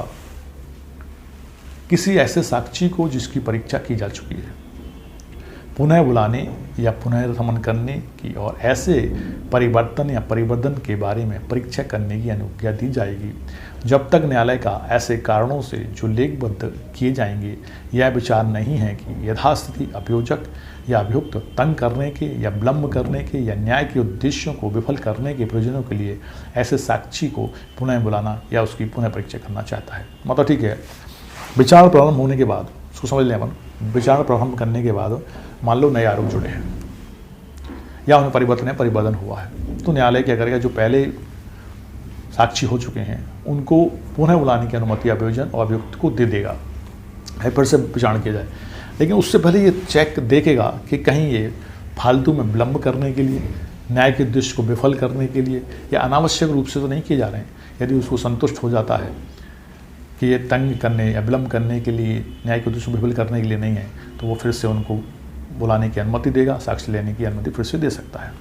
किसी ऐसे साक्षी को जिसकी परीक्षा की जा चुकी है पुनः बुलाने या पुनः समन करने की और ऐसे परिवर्तन या परिवर्धन के बारे में परीक्षा करने की अनुज्ञा दी जाएगी जब तक न्यायालय का ऐसे कारणों से जो लेखबद्ध किए जाएंगे यह विचार नहीं है कि यथास्थिति अभियोजक या अभियुक्त तंग करने के या विलंब करने के या न्याय के उद्देश्यों को विफल करने के प्रयोजनों के लिए ऐसे साक्षी को पुनः बुलाना या उसकी पुनः परीक्षा करना चाहता है। मतलब ठीक है, विचार प्रारंभ होने के बाद उसको समझ लें अपन, विचार प्रारंभ करने के बाद मान लो नए आरोप जुड़े हैं या उन्हें परिवर्तन या परिवर्धन हुआ है तो न्यायालय क्या करेगा, जो पहले साक्षी हो चुके हैं उनको पुनः बुलाने की अनुमति अभियोजन और अभियुक्त को दे देगा, फिर से विचारण किया जाए। लेकिन उससे पहले ये चेक देखेगा कि कहीं ये फालतू में विलंब करने के लिए, न्याय के उद्देश्य को विफल करने के लिए या अनावश्यक रूप से तो नहीं किए जा रहे हैं। यदि उसको संतुष्ट हो जाता है कि ये तंग करने या विलंब करने के लिए, न्याय के उद्देश्य को विफल करने के लिए नहीं है तो वो फिर से उनको बुलाने की अनुमति देगा, साक्ष्य लेने की अनुमति फिर से दे सकता है।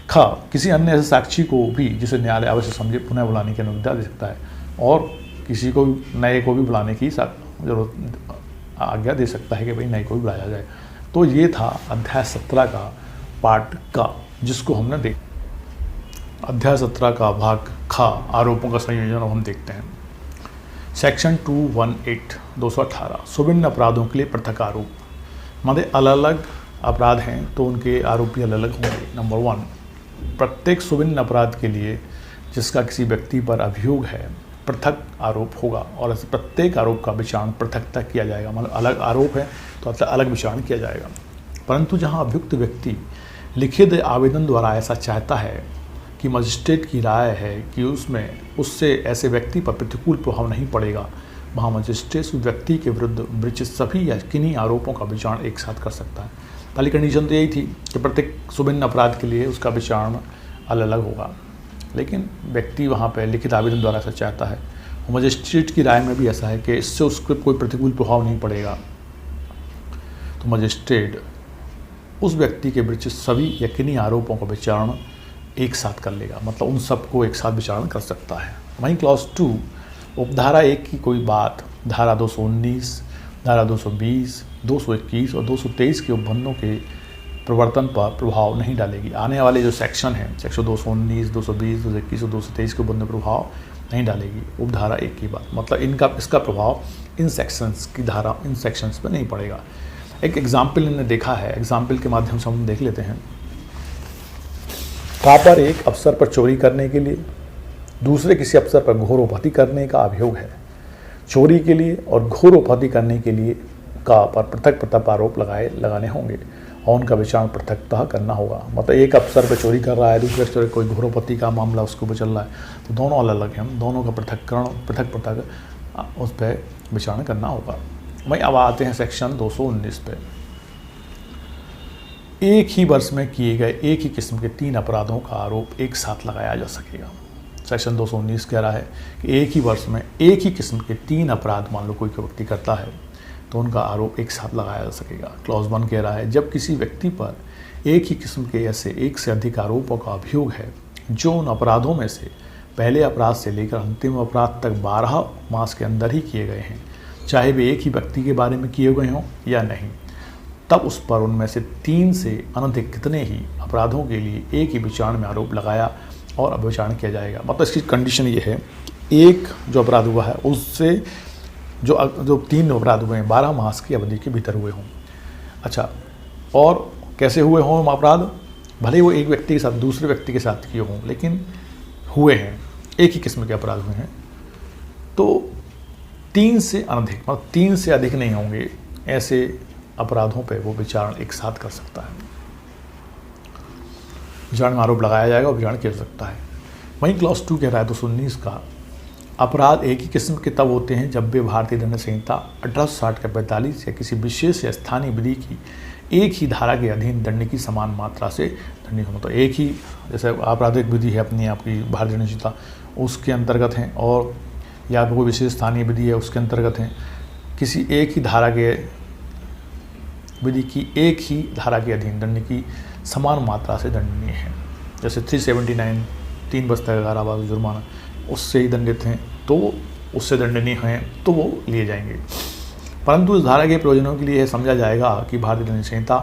खा किसी अन्य ऐसे साक्षी को भी जिसे न्यायालय आवश्यक समझे पुनः बुलाने की अनुमति दे सकता है और किसी को नए को भी बुलाने की जरूरत आज्ञा दे सकता है कि भाई नए को भी बुलाया जाए। तो ये था अध्याय 17 का पार्ट का, जिसको हमने देखा। अध्याय 17 का भाग खा, आरोपों का संयोजन, हम देखते हैं। सेक्शन 218 218 सुभिन्न अपराधों के लिए पृथक आरोप। मतलब अलग अलग अपराध हैं तो उनके आरोपी अलग अलग होंगे। नंबर 1, प्रत्येक सुभिन्न अपराध के लिए जिसका किसी व्यक्ति पर अभियोग है पृथक आरोप होगा और ऐसे प्रत्येक आरोप का विचारण पृथकता किया जाएगा। मतलब अलग आरोप है तो अलग विचारण किया जाएगा। परंतु जहां अभियुक्त व्यक्ति लिखित आवेदन द्वारा ऐसा चाहता है कि मजिस्ट्रेट की राय है कि उससे ऐसे व्यक्ति पर प्रतिकूल प्रभाव नहीं पड़ेगा, वहाँ मजिस्ट्रेट उस व्यक्ति के विरुद्ध विरचित सभी या किन्हीं आरोपों का विचारण एक साथ कर सकता है। पहली कंडीशन तो यही थी कि प्रत्येक सुभिन्न अपराध के लिए उसका विचारण अलग अलग होगा, लेकिन व्यक्ति वहाँ पर लिखित आवेदन द्वारा ऐसा चाहता है। मजिस्ट्रेट की राय में भी ऐसा है कि इससे उसके कोई प्रतिकूल प्रभाव नहीं पड़ेगा, तो मजिस्ट्रेट उस व्यक्ति के विरचित सभी या किन्हीं आरोपों का विचारण एक साथ कर लेगा। मतलब उन सबको एक साथ विचारण कर सकता है। वहीं क्लॉज 2 उपधारा 1 की कोई बात धारा 219, धारा 220, 221 और 223 के उपबंधों के प्रवर्तन पर प्रभाव नहीं डालेगी। आने वाले जो सेक्शन हैं, सेक्शन 219, 220, 221 और 223 के उपबंधों पर प्रभाव नहीं डालेगी उपधारा 1 की बात। मतलब इसका प्रभाव इन सेक्शंस पर नहीं पड़ेगा। एक एग्जाम्पल इन्होंने देखा है, एग्जाम्पल के माध्यम से हम देख लेते हैं। कहाँ पर एक अफसर पर चोरी करने के लिए दूसरे किसी अफसर पर घोरोपहती करने का अभियोग है। चोरी के लिए और घोरोपहती करने के लिए का पर पृथक आरोप लगाने होंगे और उनका विचारण पृथकतः करना होगा। मतलब एक अफसर पे चोरी कर रहा है, दूसरे अफसर कोई घोरोपति का मामला उसके ऊपर चल रहा है, तो दोनों अलग अलग हैं, दोनों का पृथक उस पर विचारण करना होगा। वहीं अब आते हैं सेक्शन 219 पे। एक ही वर्ष में किए गए एक ही किस्म के 3 अपराधों का आरोप एक साथ लगाया जा सकेगा। सेक्शन 219 कह रहा है कि एक ही वर्ष में एक ही किस्म के 3 अपराध मान लो कोई व्यक्ति करता है तो उनका आरोप एक साथ लगाया जा सकेगा। क्लॉज 1 कह रहा है जब किसी व्यक्ति पर एक ही किस्म के ऐसे एक से अधिक आरोपों का अभियोग है जो उन अपराधों में से पहले अपराध से लेकर अंतिम अपराध तक 12 मास के अंदर ही किए गए हैं, चाहे वे एक ही व्यक्ति के बारे में किए गए हों या नहीं, तब उस पर उनमें से 3 से अनधिक कितने ही अपराधों के लिए एक ही विचारण में आरोप लगाया और विचारण किया जाएगा। मतलब इसकी कंडीशन ये है, एक जो अपराध हुआ है उससे जो 3 अपराध हुए हैं 12 मास की अवधि के भीतर हुए हों। अच्छा, और कैसे हुए हों अपराध, भले ही वो एक व्यक्ति के साथ दूसरे व्यक्ति के साथ किए हों, लेकिन हुए हैं, एक ही किस्म के अपराध हुए हैं, तो 3 से अनधिक मतलब 3 से अधिक नहीं होंगे, ऐसे अपराधों पे वो विचारण एक साथ कर सकता है, विचारण में आरोप लगाया जाएगा और विचारण किया जा सकता है। वहीं क्लॉज 2 कह रहा है 219 का, अपराध एक ही किस्म के तब होते हैं जब वे भारतीय दंड संहिता 1860 का 45 या किसी विशेष या स्थानीय विधि की एक ही धारा के अधीन दंड की समान मात्रा से दंडित हो। तो एक ही जैसे आपराधिक विधि है अपनी आपकी भारतीय दंड संहिता उसके अंतर्गत हैं, और या कोई विशेष स्थानीय विधि है उसके अंतर्गत हैं, किसी एक ही धारा के विधि की एक ही धारा के अधीन दंड की समान मात्रा से दंडनीय है। जैसे 379 3 वर्ष तक कारावास जुर्माना उससे ही दंडित हैं तो उससे दंडनीय हैं तो वो लिए जाएंगे। परंतु इस धारा के प्रयोजनों के लिए यह समझा जाएगा कि भारतीय दंड संहिता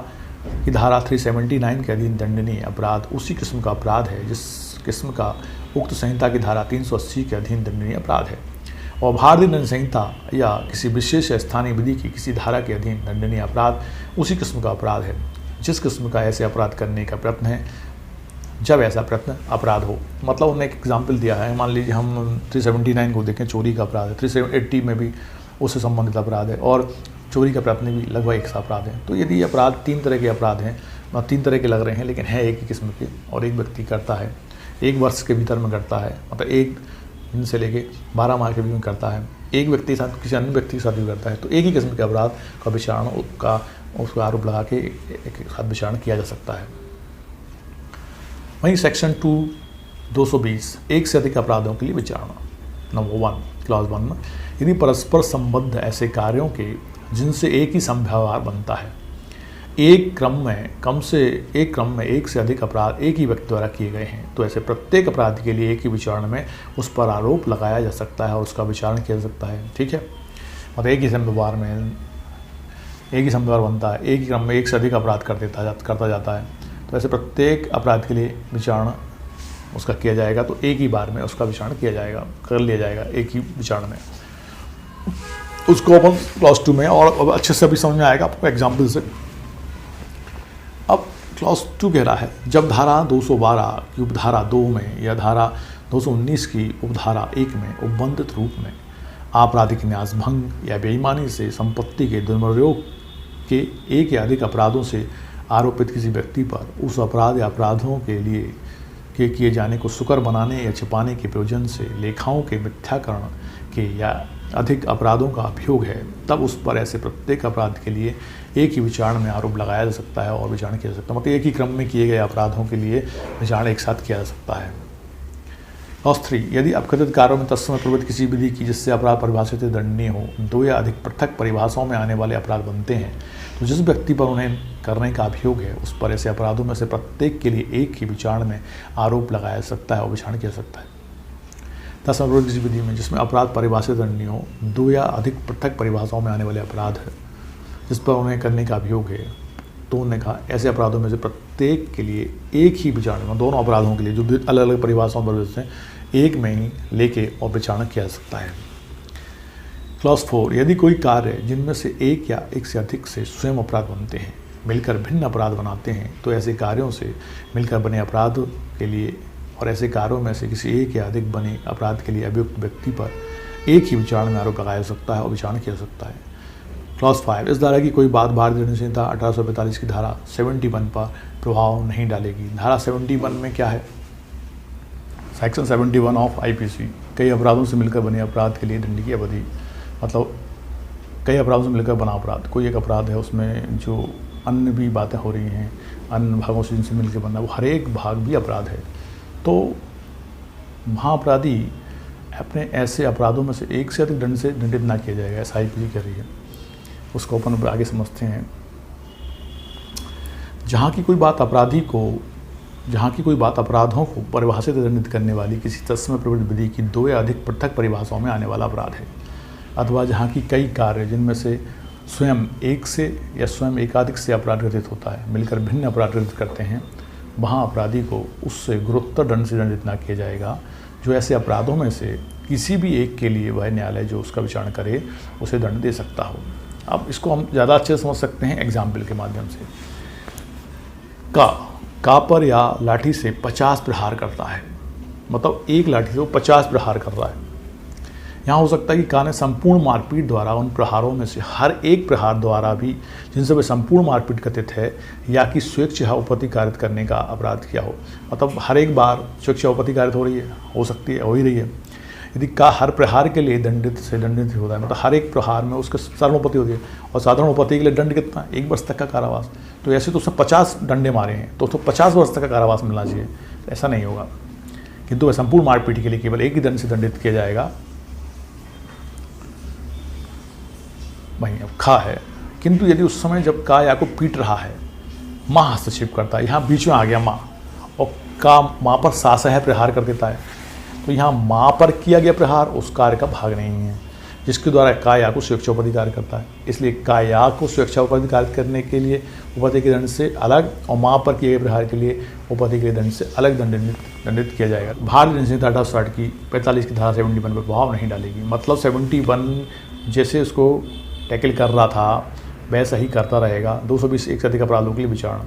की धारा 379 के अधीन दंडनीय अपराध उसी किस्म का अपराध है जिस किस्म का उक्त संहिता की धारा 380 के अधीन दंडनीय अपराध है, और भारतीय दंड संहिता या किसी विशेष स्थानीय विधि की किसी धारा के अधीन दंडनीय अपराध उसी किस्म का अपराध है जिस किस्म का ऐसे अपराध करने का प्रयत्न है जब ऐसा प्रयत्न अपराध हो। मतलब उन्होंने एक एग्जाम्पल दिया है, मान लीजिए हम 379 को देखें, चोरी का अपराध है, 380 में भी उससे संबंधित अपराध है और चोरी का प्रयत्न भी लगभग एक सा अपराध है। तो यदि अपराध 3 तरह के अपराध हैं, 3 तरह के लग रहे हैं लेकिन है एक ही किस्म के, और एक व्यक्ति करता है 1 वर्ष के भीतर में करता है, मतलब 1 दिन से लेके 12 माह के बीच में करता है, एक व्यक्ति के साथ किसी अन्य व्यक्ति के साथ भी करता है, तो एक ही किस्म के अपराध का विचारण उसका आरोप लगा के एक साथ विचारण किया जा सकता है। वहीं सेक्शन 220 एक से अधिक अपराधों के लिए विचारणा। नंबर 1 क्लॉज 1 यदि परस्पर संबद्ध ऐसे कार्यों के जिनसे एक ही समव्यवहार बनता है, एक क्रम में एक से अधिक अपराध एक ही व्यक्ति द्वारा किए गए हैं, तो ऐसे प्रत्येक अपराध के लिए एक ही विचारण में उस पर आरोप लगाया जा सकता है और उसका विचारण किया जा सकता है। ठीक है, मतलब एक ही समव्यवहार बनता है, एक ही क्रम में एक से अधिक अपराध करता जाता है, तो ऐसे प्रत्येक अपराध के लिए विचारण उसका किया जाएगा, तो एक ही बार में उसका विचारण कर लिया जाएगा एक ही विचारण में। उसको अपन क्लॉज 2 में और अच्छे से अभी समझ में आएगा आपको एग्जाम्पल से। अब क्लॉज 2 कह रहा है जब धारा 212 की उपधारा 2 में या धारा 219 की उपधारा 1 में उपबंधित रूप में आपराधिक न्यास भंग या बेईमानी से संपत्ति के दुर्प्रयोग के एक या अधिक अपराधों से आरोपित किसी व्यक्ति पर उस अपराध या अपराधों के लिए किए जाने को सुकर बनाने या छिपाने के प्रयोजन से लेखाओं के मिथ्याकरण के या अधिक अपराधों का अभियोग है, तब उस पर ऐसे प्रत्येक अपराध के लिए एक ही विचारण में आरोप लगाया जा सकता है और विचारण किया जा सकता है। मतलब एक ही क्रम में किए गए अपराधों के लिए विचारण एक साथ किया जा सकता है। क्लॉज 3 यदि अपकथित कार्यों में तत्समय प्रवृत्त किसी विधि की जिससे अपराध परिभाषित दंडनीय हो 2 या अधिक पृथक परिभाषाओं में आने वाले अपराध बनते हैं, तो जिस व्यक्ति पर उन्हें करने का अभियोग है उस पर ऐसे अपराधों में से प्रत्येक के लिए एक ही विचारण में आरोप लगाया जा सकता है और विचारण किया जा सकता है। तत्समय प्रवृत्त किसी विधि में जिसमें अपराध परिभाषित दंडनीय हो 2 या अधिक पृथक परिभाषाओं में आने वाले अपराध है जिस पर उन्हें करने का अभियोग है, तो उन्होंने कहा ऐसे अपराधों में से प्रत्येक के लिए एक ही विचारण में, दोनों अपराधों के लिए जो अलग अलग परिभाषाओं पर हैं एक में ही लेके और विचारण किया जा सकता है। क्लॉज 4 यदि कोई कार्य जिनमें से एक या एक से अधिक से स्वयं अपराध बनते हैं मिलकर भिन्न अपराध बनाते हैं, तो ऐसे कार्यों से मिलकर बने अपराध के लिए और ऐसे कार्यों में से किसी एक या अधिक बने अपराध के लिए अभियुक्त व्यक्ति पर एक ही विचारण में आरोप लगाया जा सकता है और विचारण किया जा सकता है। क्लॉज 5, इस धारा की कोई बात भारतीय दंड संहिता 1845 की धारा 71 पर प्रभाव नहीं डालेगी। धारा 71 में क्या है? सेक्शन 71 ऑफ आईपीसी, कई अपराधों से मिलकर बने अपराध के लिए दंड की अवधि, मतलब कई अपराधों से मिलकर बना अपराध, कोई एक अपराध है उसमें जो अन्य भी बातें हो रही हैं, अन्य भागों से जिनसे मिलकर बना, वो हर एक भाग भी अपराध है। तो महाअपराधी अपने ऐसे अपराधों में से एक से अधिक दंड से दंडित ना किया जाएगा, ऐसा आईपीसी कह रही है। उसको अपन आगे समझते हैं। जहाँ की कोई बात अपराधों को परिभाषित दंडित करने वाली किसी तत्समय प्रवृत्ति विधि की 2 या अधिक पृथक परिभाषाओं में आने वाला अपराध है, अथवा जहाँ की कई कार्य जिनमें से स्वयं एक से या स्वयं एकाधिक से अपराध घटित होता है मिलकर भिन्न अपराध घटित करते हैं, वहाँ अपराधी को उससे गुरुतर दंड से दंडित न किया जाएगा। जो ऐसे अपराधों में से किसी भी एक के लिए वह न्यायालय जो उसका विचारण करे उसे दंड दे सकता हो। अब इसको हम ज़्यादा अच्छे से समझ सकते हैं एग्जाम्पल के माध्यम से। का पर या लाठी से 50 प्रहार करता है, मतलब एक लाठी से वो 50 प्रहार कर रहा है। यहाँ हो सकता है कि का ने संपूर्ण मारपीट द्वारा उन प्रहारों में से हर एक प्रहार द्वारा भी जिनसे वह संपूर्ण मारपीट कथित है या कि स्वेच्छा उपपत्ति कारित करने का अपराध किया हो, मतलब हर एक बार स्वेच्छा उपपत्ति कारित हो रही है, हो सकती है, हो ही रही है। यदि का हर प्रहार के लिए दंडित से दंडित होता है, मतलब हर एक प्रहार में उसके साधारण उपपत्ति होती है, और साधारण उपपत्ति के लिए दंड कितना? 1 वर्ष तक का कारावास। तो ऐसे तो उसने 50 डंडे मारे हैं तो उसको 50 वर्ष तक का कारावास मिलना चाहिए, ऐसा नहीं होगा। किंतु वह संपूर्ण मारपीट के लिए केवल एक ही दंड से दंडित किया जाएगा। वहीं अब खा है, किंतु यदि उस समय जब का या को पीट रहा है माँ हस्तक्षेप करता है, यहाँ बीच में आ गया माँ, और का माँ पर सासह प्रहार कर देता है, तो यहाँ माँ पर किया गया प्रहार उस कार्य का भाग नहीं है जिसके द्वारा का या को स्वेच्छा उपपत्ति कार्य करता है। इसलिए का या को स्वेच्छा उपपत्ति कार्य करने के लिए उपपत्ति के दंड से अलग और माँ पर किए गए प्रहार के लिए उपपत्ति के दंड से अलग दंडित किया जाएगा। भारतीय दंड संहिता 1860 की 45 की धारा 71 पर प्रभाव नहीं डालेगी, मतलब 71 जैसे उसको टैकल कर रहा था वैसा ही करता रहेगा। 220 एक से अधिक अपराधों के लिए विचारण,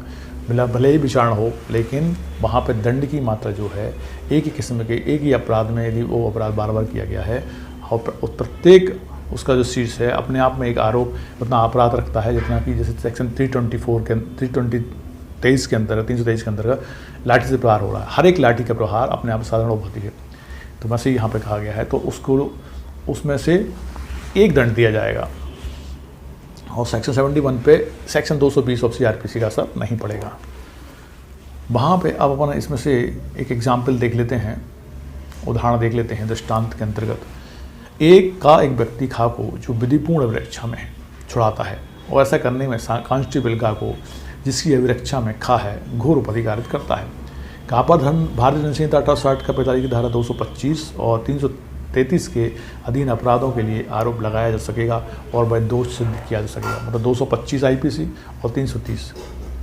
भले ही विचारण हो लेकिन वहाँ पे दंड की मात्रा जो है एक ही किस्म के एक ही अपराध में यदि वो अपराध बार बार किया गया है और प्रत्येक उसका जो शीर्ष है अपने आप में एक आरोप उतना अपराध रखता है जितना कि जैसे सेक्शन 323 के अंतर्गत लाठी से प्रहार हो रहा है, हर एक लाठी का प्रहार अपने आप साधारण उपपत्ति है, तो वैसे यहाँ पे कहा गया है, तो उसको उसमें से एक दंड दिया जाएगा। और सेक्शन 71 पे सेक्शन 220 ऑफ सीआरपीसी का असर नहीं पड़ेगा। वहाँ पे अब अपन इसमें से एक एग्जाम्पल देख लेते हैं, उदाहरण देख लेते हैं दृष्टांत के अंतर्गत। एक व्यक्ति खा को जो विधिपूर्ण अभिरक्षा में छुड़ाता है और ऐसा करने में कांस्टेबल का को जिसकी अभिरक्षा में खा है घोर उपपत्ति कारित करता है। का पर भारतीय दंड संहिता 1860 का 45 की धारा 225 और 333 के अधीन अपराधों के लिए आरोप लगाया जा सकेगा और वह दोष सिद्ध किया जा सकेगा, मतलब 225 आईपीसी और 330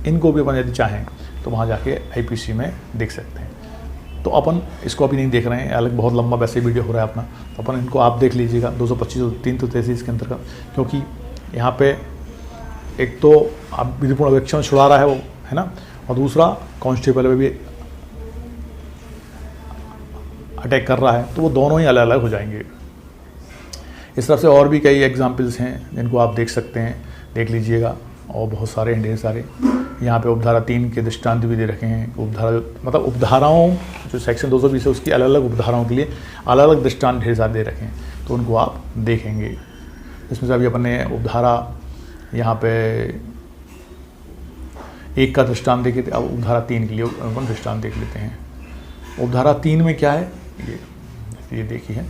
इनको भी अपन यदि चाहें तो वहाँ जाके आईपीसी में देख सकते हैं। तो अपन इसको अभी नहीं देख रहे हैं, अलग बहुत लंबा वैसे वीडियो हो रहा है अपना, तो अपन इनको आप देख लीजिएगा 225 और 333 के अंतर्गत, क्योंकि यहाँ पे एक तो आप विधिपूर्ण अभिरक्षा छुड़ा रहा है वो, है ना, और दूसरा कांस्टेबल में भी अटैक कर रहा है, तो वो दोनों ही अलग अलग हो जाएंगे। इस तरह से और भी कई एग्जाम्पल्स हैं जिनको आप देख सकते हैं, देख लीजिएगा, और बहुत सारे हैं, ढेर सारे। यहाँ पे उपधारा 3 के दृष्टांत भी दे रखे हैं। उपधारा मतलब उपधाराओं जो सेक्शन 220 है उसकी अलग अलग उपधाराओं के लिए अलग अलग दृष्टांत ढेर सारे दे रखे हैं, तो उनको आप देखेंगे। इसमें से अभी अपन ने उपधारा यहाँ पे 1 का दृष्टांत देखे थे, अब उपधारा 3 के लिए अपन दृष्टांत देख लेते हैं। उपधारा 3 में क्या है, ये देखिए,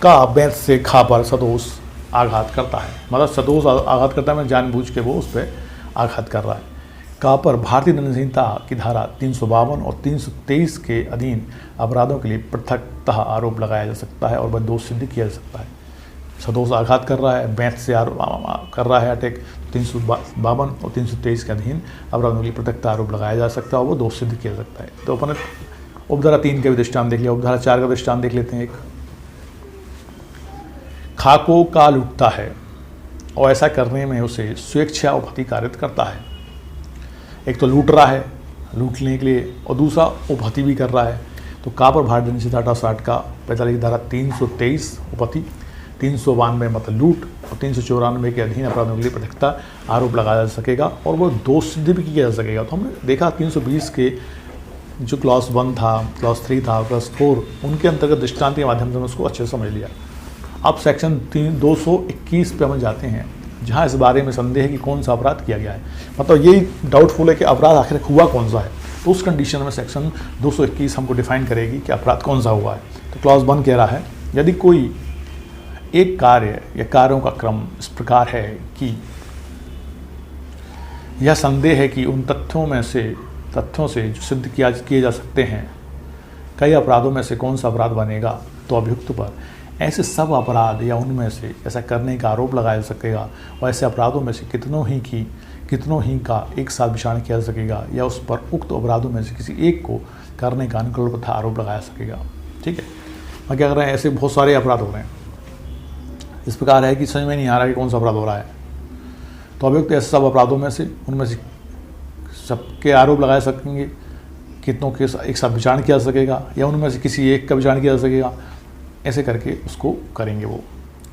का बेंत से खा पर सदोष आघात करता है, मतलब सदोष आघात करता है, मैं जानबूझ के वो उस पर आघात कर रहा है। का पर भारतीय दंड संहिता की धारा 352 और 323 के अधीन अपराधों के लिए पृथकतः आरोप लगाया जा सकता है और वह दोष सिद्ध किया जा सकता है। सदोष आघात कर रहा है, बेंत से कर रहा है अटैक, 352 और 323 के अधीन अपराधों के लिए पृथकतः आरोप लगाया जा सकता है और वो दोष सिद्ध किया जा सकता है। तो अपन उपधारा 3 का भी दृष्टांत देख लिया, उपधारा 4 का दृष्टांत देख लेते हैं। एक खाको का लूटता है और ऐसा करने में उसे स्वेच्छा उपपत्ति कारित करता है। एक तो लूट रहा है लूटने के लिए, और दूसरा उपपत्ति भी कर रहा है। तो का पर भारतीय दंड संहिता 1860 का 45 धारा 323 उपपत्ति, 392 मतलब लूट और 394 के अधीन अपराधों के लिए पृथकता आरोप लगाया जा सकेगा और वो दोष सिद्ध भी किया जा सकेगा। तो हमने देखा 320 के जो क्लॉज 1 था, क्लॉज 3 था, क्लॉज 4, उनके अंतर्गत दृष्टांत के माध्यम से उसको अच्छे से समझ लिया। अब सेक्शन 221 पे हम जाते हैं, जहाँ इस बारे में संदेह है कि कौन सा अपराध किया गया है, मतलब यही डाउटफुल है कि अपराध आखिर हुआ कौन सा है। तो उस कंडीशन में सेक्शन 221 हमको डिफाइन करेगी कि अपराध कौन सा हुआ है। तो क्लॉज 1 कह रहा है, यदि कोई एक कार्य या कार्यों का क्रम इस प्रकार है कि यह संदेह है कि उन तथ्यों से जो सिद्ध किए जा सकते हैं, कई अपराधों में से कौन सा अपराध बनेगा, तो अभियुक्त पर ऐसे सब अपराध या उनमें से ऐसा करने का आरोप लगाया जा सकेगा और ऐसे अपराधों में से कितनों ही का एक साथ विचारण किया जा सकेगा या उस पर उक्त अपराधों में से किसी एक को करने का अनुकूल तथा आरोप लगाया जा सकेगा। ठीक है, हम क्या कर रहे हैं, ऐसे बहुत सारे अपराध हो रहे हैं, इस प्रकार है कि समझ में नहीं आ रहा कि कौन सा अपराध हो रहा है। तो अभियुक्त ऐसे सब अपराधों में से उनमें से सबके आरोप लगाए सकेंगे, कितनों के एक साथ विचारण किया जा सकेगा या उनमें से किसी एक का विचारण किया जा सकेगा, ऐसे करके उसको करेंगे वो,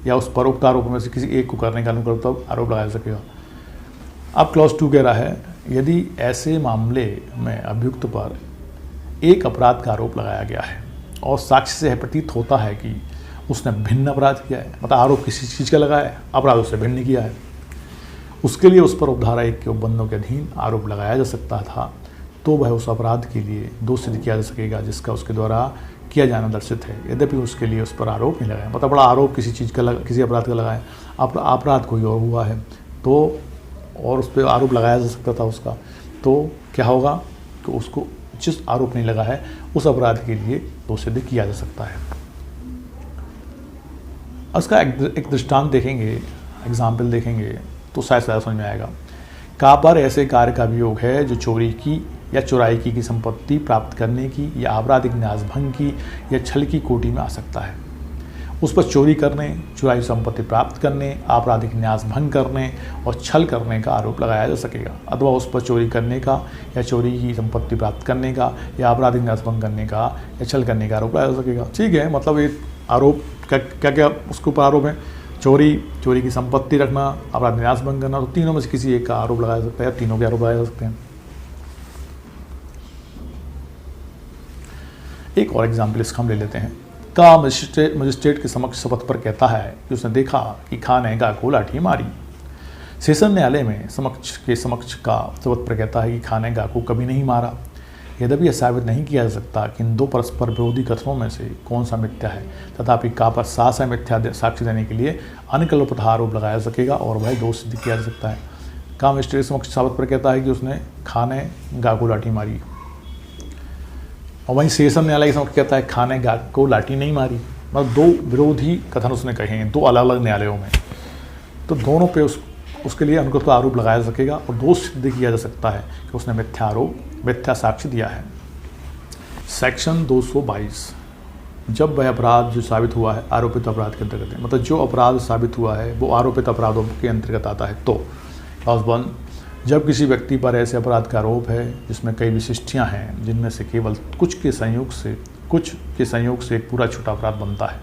या उस पर उक्त आरोप में से किसी एक को करने का अनुकूल आरोप लगाया जा सकेगा। अब क्लॉज 2 कह रहा है, यदि ऐसे मामले में अभियुक्त पर एक अपराध का आरोप लगाया गया है और साक्ष्य से प्रतीत होता है कि उसने भिन्न अपराध किया है, मतलब आरोप किसी चीज़ का लगाया है, अपराध उससे भिन्न किया है, उसके लिए उस पर उपधारा 1 के उपबंधों के अधीन आरोप लगाया जा सकता था, तो वह उस अपराध के लिए दोष सिद्ध किया जा सकेगा जिसका उसके द्वारा किया जाना दर्शित है, यद्यपि उसके लिए उस पर आरोप नहीं लगाया। मतलब बड़ा आरोप किसी चीज़ का किसी अपराध का लगाया, अपराध कोई और हुआ है तो और उस पर आरोप लगाया जा सकता था उसका, तो क्या होगा कि उसको जिस आरोप नहीं लगा है उस अपराध के लिए दोष सिद्ध किया जा सकता है। उसका एक दृष्टांत देखेंगे, एग्जाम्पल देखेंगे तो शायद समझ में आएगा। का पर ऐसे कार्य का अभियोग है जो चोरी की या चुराई की संपत्ति प्राप्त करने की या आपराधिक न्यासभंग की या छल की कोटि में आ सकता है। उस पर चोरी करने, चुराई संपत्ति प्राप्त करने, आपराधिक न्यासभंग करने और छल करने का आरोप लगाया जा सकेगा, अथवा उस पर चोरी करने का या चोरी की संपत्ति प्राप्त करने का या आपराधिक न्यासभंग करने का या छल करने का आरोप लगाया जा सकेगा। ठीक है, मतलब ये आरोप क्या क्या उसके ऊपर आरोप है, चोरी की संपत्ति रखना, अपराध न्यासभंग करना, तो तीनों में से किसी एक का आरोप लगाया जा सकता है या तीनों के आरोप लगाए जा सकते हैं। एक और एग्जाम्पल इसका हम ले लेते हैं। का मजिस्ट्रेट के समक्ष शपथ पर कहता है कि उसने देखा कि खान ने गा को लाठी मारी। सेशन न्यायालय में समक्ष का शपथ पर कहता है कि खान ने गा को कभी नहीं मारा। यद्यपि यह साबित नहीं किया जा सकता कि इन दो परस्पर विरोधी कथनों में से कौन सा मिथ्या है, तथापि का पर सास है मिथ्या साक्ष्य देने के लिए अनिकल्पतः आरोप लगाया जा सकेगा और वह दोष सिद्ध किया जा सकता है। का मजिस्ट्रेट समक्ष शपथ पर कहता है कि उसने खान ने गा को लाठी मारी, और वहीं सेशन न्यायालय के समक्ष कहता है खान ने गा को लाठी नहीं मारी। मतलब दो विरोधी कथन उसने कहे हैं दो अलग अलग न्यायालयों में, तो दोनों पे उसके लिए उनको तो आरोप लगाया जा सकेगा और दोष सिद्ध किया जा सकता है कि उसने मिथ्या साक्ष्य दिया है। सेक्शन 222, जब वह अपराध जो साबित हुआ है आरोपित अपराध के अंतर्गत है, मतलब जो अपराध साबित हुआ है वो आरोपित अपराधों के अंतर्गत आता है। तो क्लॉज 1, जब किसी व्यक्ति पर ऐसे अपराध का आरोप है जिसमें कई विशिष्टियां हैं जिनमें से केवल कुछ के संयोग से एक पूरा छोटा अपराध बनता है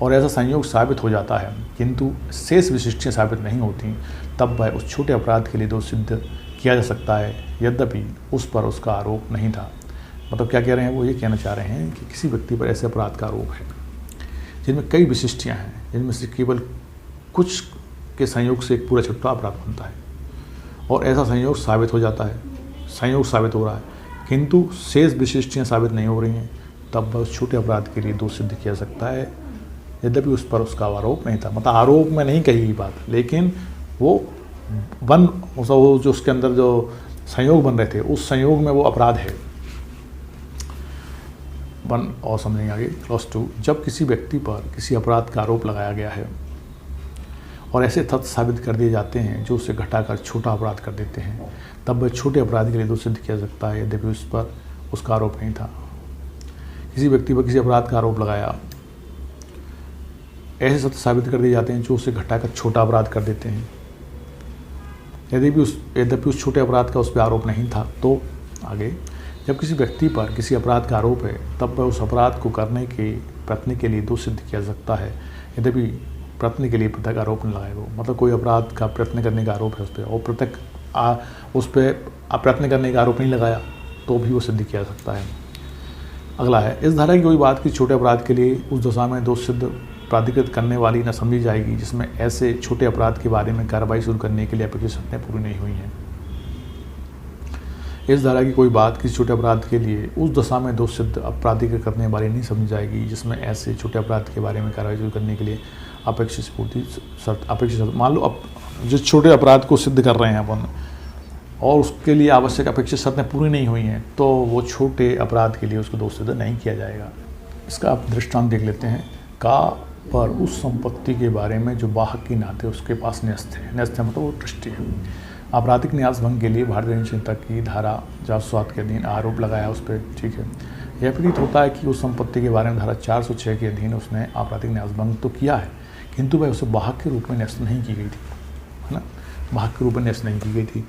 और ऐसा संयोग साबित हो जाता है किंतु शेष विशिष्टियां साबित नहीं होती, तब वह उस छोटे अपराध के लिए दोष सिद्ध किया जा सकता है, यद्यपि उस पर उसका आरोप नहीं था। मतलब क्या कह रहे हैं, वो ये कहना चाह रहे हैं कि किसी व्यक्ति पर ऐसे अपराध का आरोप है जिनमें कई विशिष्टियाँ हैं, जिनमें से केवल कुछ के संयोग से एक पूरा छोटा अपराध बनता है और ऐसा संयोग साबित हो जाता है, संयोग साबित हो रहा है किंतु शेष विशिष्टियाँ साबित नहीं हो रही हैं, तब वह उस छोटे अपराध के लिए दोष सिद्ध किया जा सकता है, यद्यपि उस पर उसका आरोप नहीं था। मतलब आरोप में नहीं कही गई बात, लेकिन वो जो उसके अंदर जो संयोग बन रहे थे उस संयोग में वो अपराध है। और समझेंगे आगे। क्लॉज 2, जब किसी व्यक्ति पर किसी अपराध का आरोप लगाया गया है और ऐसे तथ्य साबित कर दिए जाते हैं जो उसे घटाकर छोटा अपराध कर देते हैं, तब वह छोटे अपराध के लिए दोष सिद्ध किया जा सकता है, यद्यपि उस पर उसका आरोप नहीं था। किसी व्यक्ति पर किसी अपराध का आरोप लगाया, ऐसे तथ्य साबित कर दिए जाते हैं जो उसे घटाकर छोटा अपराध कर देते हैं, यद्यपि उस छोटे अपराध का उस पर आरोप नहीं था। तो आगे, जब किसी व्यक्ति पर किसी अपराध का आरोप है, तब वह उस अपराध को करने के प्रयत्न के लिए दोष सिद्ध किया जा सकता है, यद्यपि प्रयत्न के लिए पृथक आरोप नहीं लगाए वो, मतलब कोई अपराध का प्रयत्न करने का आरोप है उस पर और पृथक उस पर प्रयत्न करने का आरोप नहीं लगाया तो भी वो सिद्ध किया जा सकता है। अगला है, इस धारा की कोई बात कि छोटे अपराध के लिए उस दशा में दोष सिद्ध प्राधिकृत करने वाली न समझी जाएगी जिसमें ऐसे छोटे अपराध के बारे में कार्रवाई शुरू करने के लिए अपेक्षित शर्तें पूरी नहीं हुई हैं। इस धारा की कोई बात किसी छोटे अपराध के लिए उस दशा में दोष सिद्ध प्राधिकृत करने वाली नहीं समझी जाएगी जिसमें ऐसे छोटे अपराध के बारे में कार्रवाई शुरू करने के लिए अपेक्षित मान लो अब जिस छोटे अपराध को सिद्ध कर रहे हैं अपन और उसके लिए आवश्यक अपेक्षित शर्तें पूरी नहीं हुई हैं तो वो छोटे अपराध के लिए उसको दोष सिद्ध नहीं किया जाएगा। इसका आप दृष्टांत देख लेते हैं। का पर उस संपत्ति के बारे में जो वाहक के नाते उसके पास न्यस्त है, न्यस्त है मतलब वो ट्रस्टी है। आपराधिक न्यास भंग के लिए भारतीय दंड संहिता की धारा 407 के अधीन आरोप लगाया उस पर, ठीक है। यह प्रतीत होता है कि उस संपत्ति के बारे में धारा 406 के अधीन उसने आपराधिक न्यास भंग तो किया है किंतु वह उसे वाहक के रूप में न्यस्त नहीं की गई थी, है ना, वाहक के रूप में न्यस्त नहीं की गई थी।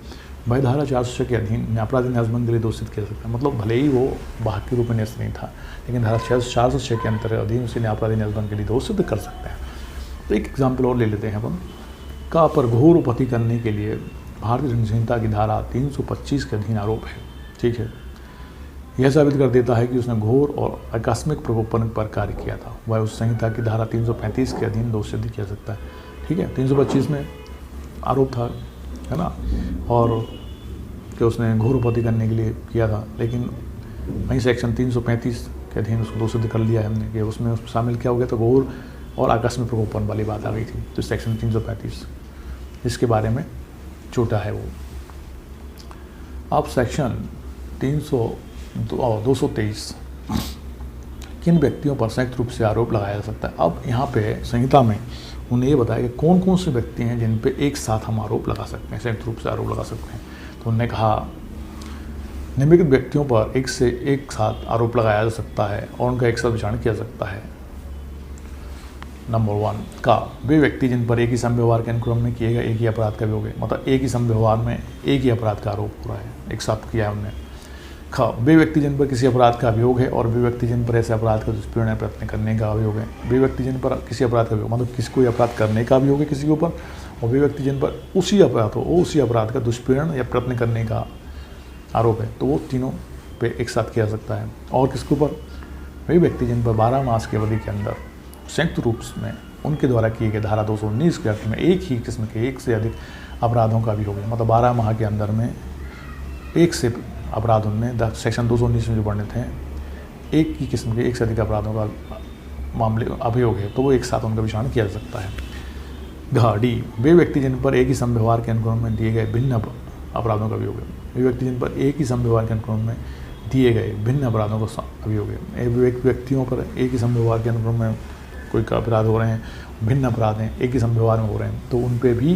वह धारा 406 के अधीन आपराधिक न्यास भंग के लिए दोषित किया सकता है, मतलब भले ही वो वाहक के रूप में न्यस्त नहीं था लेकिन धारा 406 के अंतर्गत अधीन उसे आपराधिक न्यास भंग के लिए दोष सिद्ध कर सकते हैं। तो एक एग्जाम्पल और ले लेते हैं अपन। का पर घोर उपहति करने के लिए भारतीय दंड संहिता की धारा 325 के अधीन आरोप है, ठीक है। यह साबित कर देता है कि उसने घोर और आकस्मिक प्रकोपन पर कार्य किया था। वह उस संहिता की धारा 335 के अधीन दोष सिद्ध किया सकता है, ठीक है। 325 में आरोप था, है ना, और कि उसने घोर उपहति करने के लिए किया था, लेकिन वहीं सेक्शन 335 के अधीन उसको दोष सिद्ध कर लिया है हमने कि उसमें शामिल क्या हो गया, तो घोर और आकस्मिक प्रकोपन वाली बात आ गई थी। तो सेक्शन 335 इसके बारे में छोटा है वो। अब सेक्शन 223 किन व्यक्तियों पर संयुक्त रूप से आरोप लगाया जा सकता है। अब यहाँ पे संहिता में उन्हें ये बताया कि कौन कौन से व्यक्ति हैं जिन पे एक साथ हम आरोप लगा सकते हैं, संयुक्त रूप से आरोप लगा सकते हैं। तो उन्होंने कहा निम्नलिखित व्यक्तियों पर एक साथ आरोप लगाया जा सकता है और उनका एक साथ विचारण किया जा सकता है। नंबर 1 का वे व्यक्ति जिन पर एक ही समव्यवहार के अनुक्रम में किए गए एक ही अपराध का अभियोग है, मतलब एक ही समव्यवहार में एक ही अपराध का आरोप हो रहा है, एक साथ किया है उन्होंने। ख वे व्यक्ति जिन पर किसी अपराध का अभियोग है और वे व्यक्ति जिन पर ऐसे अपराध का दुष्प्रेरण प्रयत्न करने का अभियोग है। वे व्यक्ति जिन पर किसी अपराध का अभियोग मतलब किसी कोई अपराध करने का अभियोग है किसी के ऊपर, और वे व्यक्ति जिन पर उसी अपराध का दुष्प्रेरण या प्रयत्न करने का आरोप है, तो वो तीनों पे एक साथ किया जा सकता है। और किसके ऊपर, वे व्यक्ति जिन पर 12 मास की अवधि के अंदर संयुक्त रूप में उनके द्वारा किए गए धारा 219 के अर्थ में एक ही किस्म के एक से अधिक अपराधों का अभियोग है, मतलब 12 माह के अंदर में एक से अपराध उनमें सेक्शन 219 में जो वर्णित हैं एक ही किस्म के एक से अधिक अपराधों का मामले अभियोग है, तो वो एक साथ उनका विचारण किया जा सकता है। डी वे व्यक्ति जिन पर एक ही समव्यवहार के अनुक्रम में दिए गए भिन्न अपराधों का अभियोग है। वे व्यक्ति जिन पर एक ही समव्यवहार के अनुक्रम में दिए गए भिन्न अपराधों का अभियोग है। व्यक्तियों पर एक ही समव्यवहार के अनुक्रम में कोई का अपराध हो रहे हैं, भिन्न अपराध हैं, एक ही समव्यवहार में हो रहे हैं, तो उन पे भी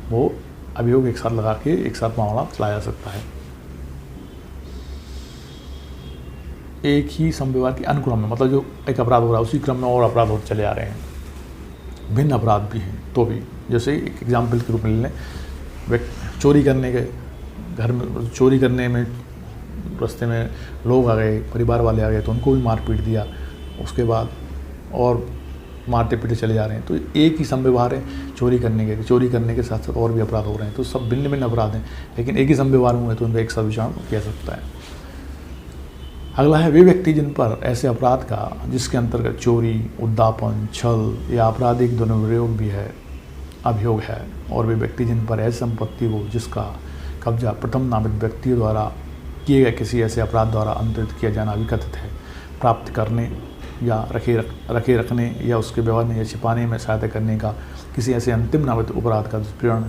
वो अभियोग एक साथ लगा के एक साथ मामला चलाया जा सकता है। एक ही समव्यवहार के अनुक्रम में, मतलब जो एक अपराध हो रहा है उसी क्रम में और अपराध होते चले आ रहे हैं, भिन्न अपराध भी हैं तो भी। जैसे एक एग्जाम्पल के रूप में ले लें, चोरी करने के घर में चोरी करने में रास्ते में लोग आ गए, परिवार वाले आ गए, तो उनको भी मार पीट दिया, उसके बाद और मारते पीटे चले जा रहे हैं, तो एक ही समव्यवहार है चोरी करने के साथ साथ और भी अपराध हो रहे हैं, तो सब भिन्न भिन्न अपराध हैं लेकिन एक ही समव्यवहार में है तो उनका एक साथ विचारण किया सकता है। अगला है वे व्यक्ति जिन पर ऐसे अपराध का जिसके अंतर्गत चोरी, उद्दापन, छल या आपराधिक दुर्प्रयोग भी है अभियोग है, और वे व्यक्ति जिन पर ऐसी संपत्ति को जिसका कब्जा प्रथम नामित व्यक्ति द्वारा किए गए किसी ऐसे अपराध द्वारा अंतरित किया जाना अभिकथित है, प्राप्त करने या रखे रखने या उसके व्यवहार में या छिपाने में सहायता करने का किसी ऐसे अंतिम नामित अपराध का दुष्प्रेरण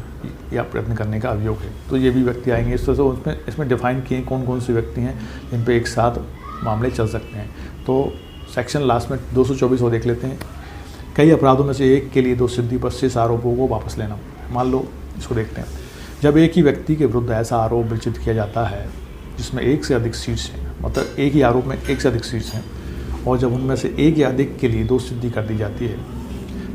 या प्रयत्न करने का अभियोग है। तो ये भी व्यक्ति आएंगे। इस तरह से इसमें डिफाइन किए कौन कौन से व्यक्ति हैं जिन पे एक साथ मामले चल सकते हैं। तो सेक्शन लास्ट में 224 को देख लेते हैं। कई अपराधों में से एक के लिए दोष सिद्धि पर शेष आरोपों को वापस लेना। मान लो इसको देखते हैं, जब एक ही व्यक्ति के विरुद्ध ऐसा आरोप विचित किया जाता है जिसमें एक से अधिक शीर्ष हैं, मतलब एक ही आरोप में एक से अधिक शीर्ष हैं, और जब उनमें से एक या अधिक के लिए दोष सिद्धि कर दी जाती है,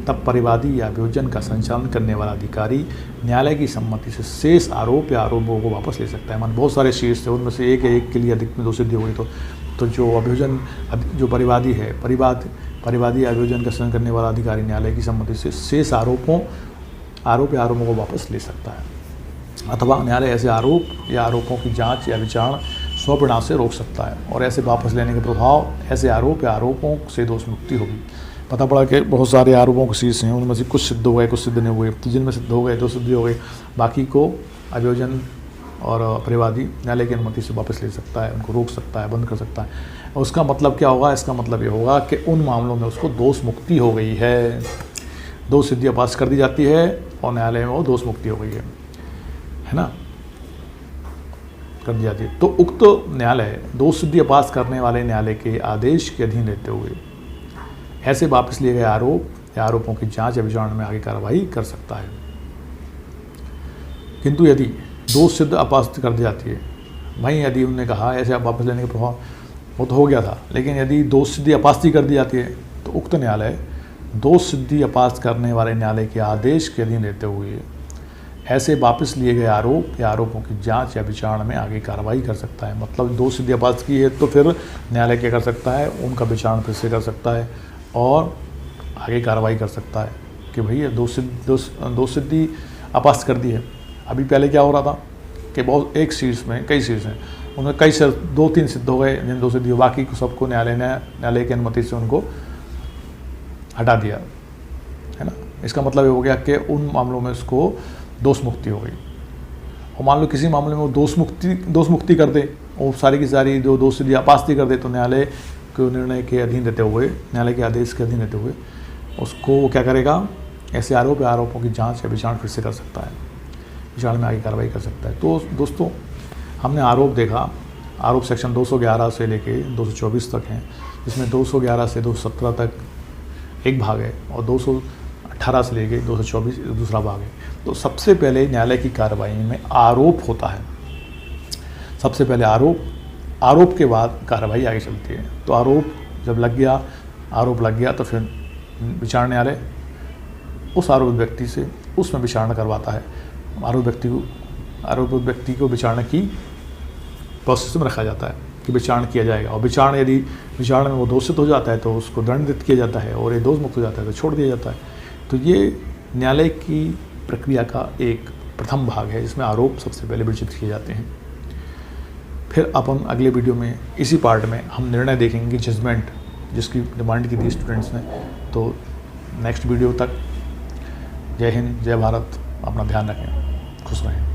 तब परिवादी या अभियोजन का संचालन करने वाला अधिकारी न्यायालय की सम्मति से शेष आरोप या आरोपों को वापस ले सकता है। मान बहुत सारे शीर्ष थे, उनमें से एक या एक के लिए अधिक में दोष सिद्धि हो गई तो जो अभियोजन जो परिवादी है, परिवाद परिवादी अभियोजन का सृजन करने वाला अधिकारी न्यायालय की सम्मति से शेष आरोपों को वापस ले सकता है, अथवा न्यायालय ऐसे आरोप या आरोपों की जांच या विचारण स्वप्रणाव से रोक सकता है, और ऐसे वापस लेने के प्रभाव ऐसे आरोप या आरोपों से दोष मुक्ति होगी। पता पड़ा कि बहुत सारे आरोपों के शीर्ष हैं, उनमें से कुछ सिद्ध हो गए, कुछ सिद्ध नहीं हुए, तो जिनमें सिद्ध हो गए तो सिद्ध हो गए, बाकी को अभियोजन और परिवादी न्यायालय की अनुमति से वापस ले सकता है, उनको रोक सकता है, बंद कर सकता है। और उसका मतलब क्या होगा? इसका मतलब ये होगा कि उन मामलों में उसको दोष मुक्ति हो गई है, दोष सिद्धियाँ पास कर दी जाती है और न्यायालय में वो दोष मुक्ति हो गई है ना, कर दी जाती है। तो उक्त न्यायालय दोष सिद्धियाँ पास करने वाले न्यायालय के आदेश के अधीन रहते हुए ऐसे वापस लिए गए आरोप या आरोपों की जांच या विचारण में आगे कार्रवाई कर सकता है। किंतु यदि दोष सिद्ध अपास्त कर दी जाती है, वहीं यदि उन्होंने कहा ऐसे आप वापस लेने के प्रभाव वो तो हो गया था, लेकिन यदि दोष सिद्धि अपास्ती कर दी जाती है तो उक्त न्यायालय दोष सिद्धि अपास्त करने वाले न्यायालय के आदेश के अधीन रहते हुए ऐसे वापस लिए गए आरोप या आरोपों की जांच या विचारण में आगे कार्रवाई कर सकता है। मतलब दोष सिद्धि अपास्त की है तो फिर न्यायालय क्या कर सकता है? उनका विचारण फिर से कर सकता है और आगे कार्रवाई कर सकता है कि भैया दोष सिद्धि अपास्त कर दी है। अभी पहले क्या हो रहा था कि बहुत एक शीर्ष में कई शीर्ष हैं, उनमें कई से 2-3 सिद्ध हो गए जिन दोष सिद्धि, बाकी को सबको न्यायालय की अनुमति से उनको हटा दिया, है ना। इसका मतलब ये हो गया कि उन मामलों में उसको दोष मुक्ति हो गई। और मान लो किसी मामले में वो दोष मुक्ति कर दे, वो सारी की सारी जो दोष सिद्धि अपास्ती कर दे, तो न्यायालय के निर्णय के अधीन रहते हुए, न्यायालय के आदेश के अधीन रहते हुए उसको वो क्या करेगा? ऐसे आरोप या आरोपों की जांच या विचारण फिर से कर सकता है, विचारण में आगे कार्रवाई कर सकता है। तो दोस्तों, हमने आरोप देखा। आरोप सेक्शन 211 से लेके 224 तक हैं, जिसमें 211 से 217 तक एक भाग है और 218 से लेके 224 दूसरा भाग है। तो सबसे पहले न्यायालय की कार्रवाई में आरोप होता है। सबसे पहले आरोप के बाद कार्रवाई आगे चलती है। तो आरोप लग गया तो फिर विचारण न्यायालय उस आरोपित व्यक्ति से उसमें विचारणा करवाता है। आरोपित व्यक्ति को विचारणा की प्रोसेस में रखा जाता है कि विचारण किया जाएगा, और यदि विचारण में वो दोषित हो जाता है तो उसको दंडित किया जाता है, और ये दोष मुक्त हो जाता है तो छोड़ दिया जाता है। तो ये न्यायालय की प्रक्रिया का एक प्रथम भाग है, जिसमें आरोप सबसे पहले विवेचित किए जाते हैं। फिर अपन अगले वीडियो में इसी पार्ट में हम निर्णय देखेंगे, जजमेंट, जिसकी डिमांड की थी स्टूडेंट्स ने। तो नेक्स्ट वीडियो तक जय हिंद, जय भारत, अपना ध्यान रखें, खुश रहें।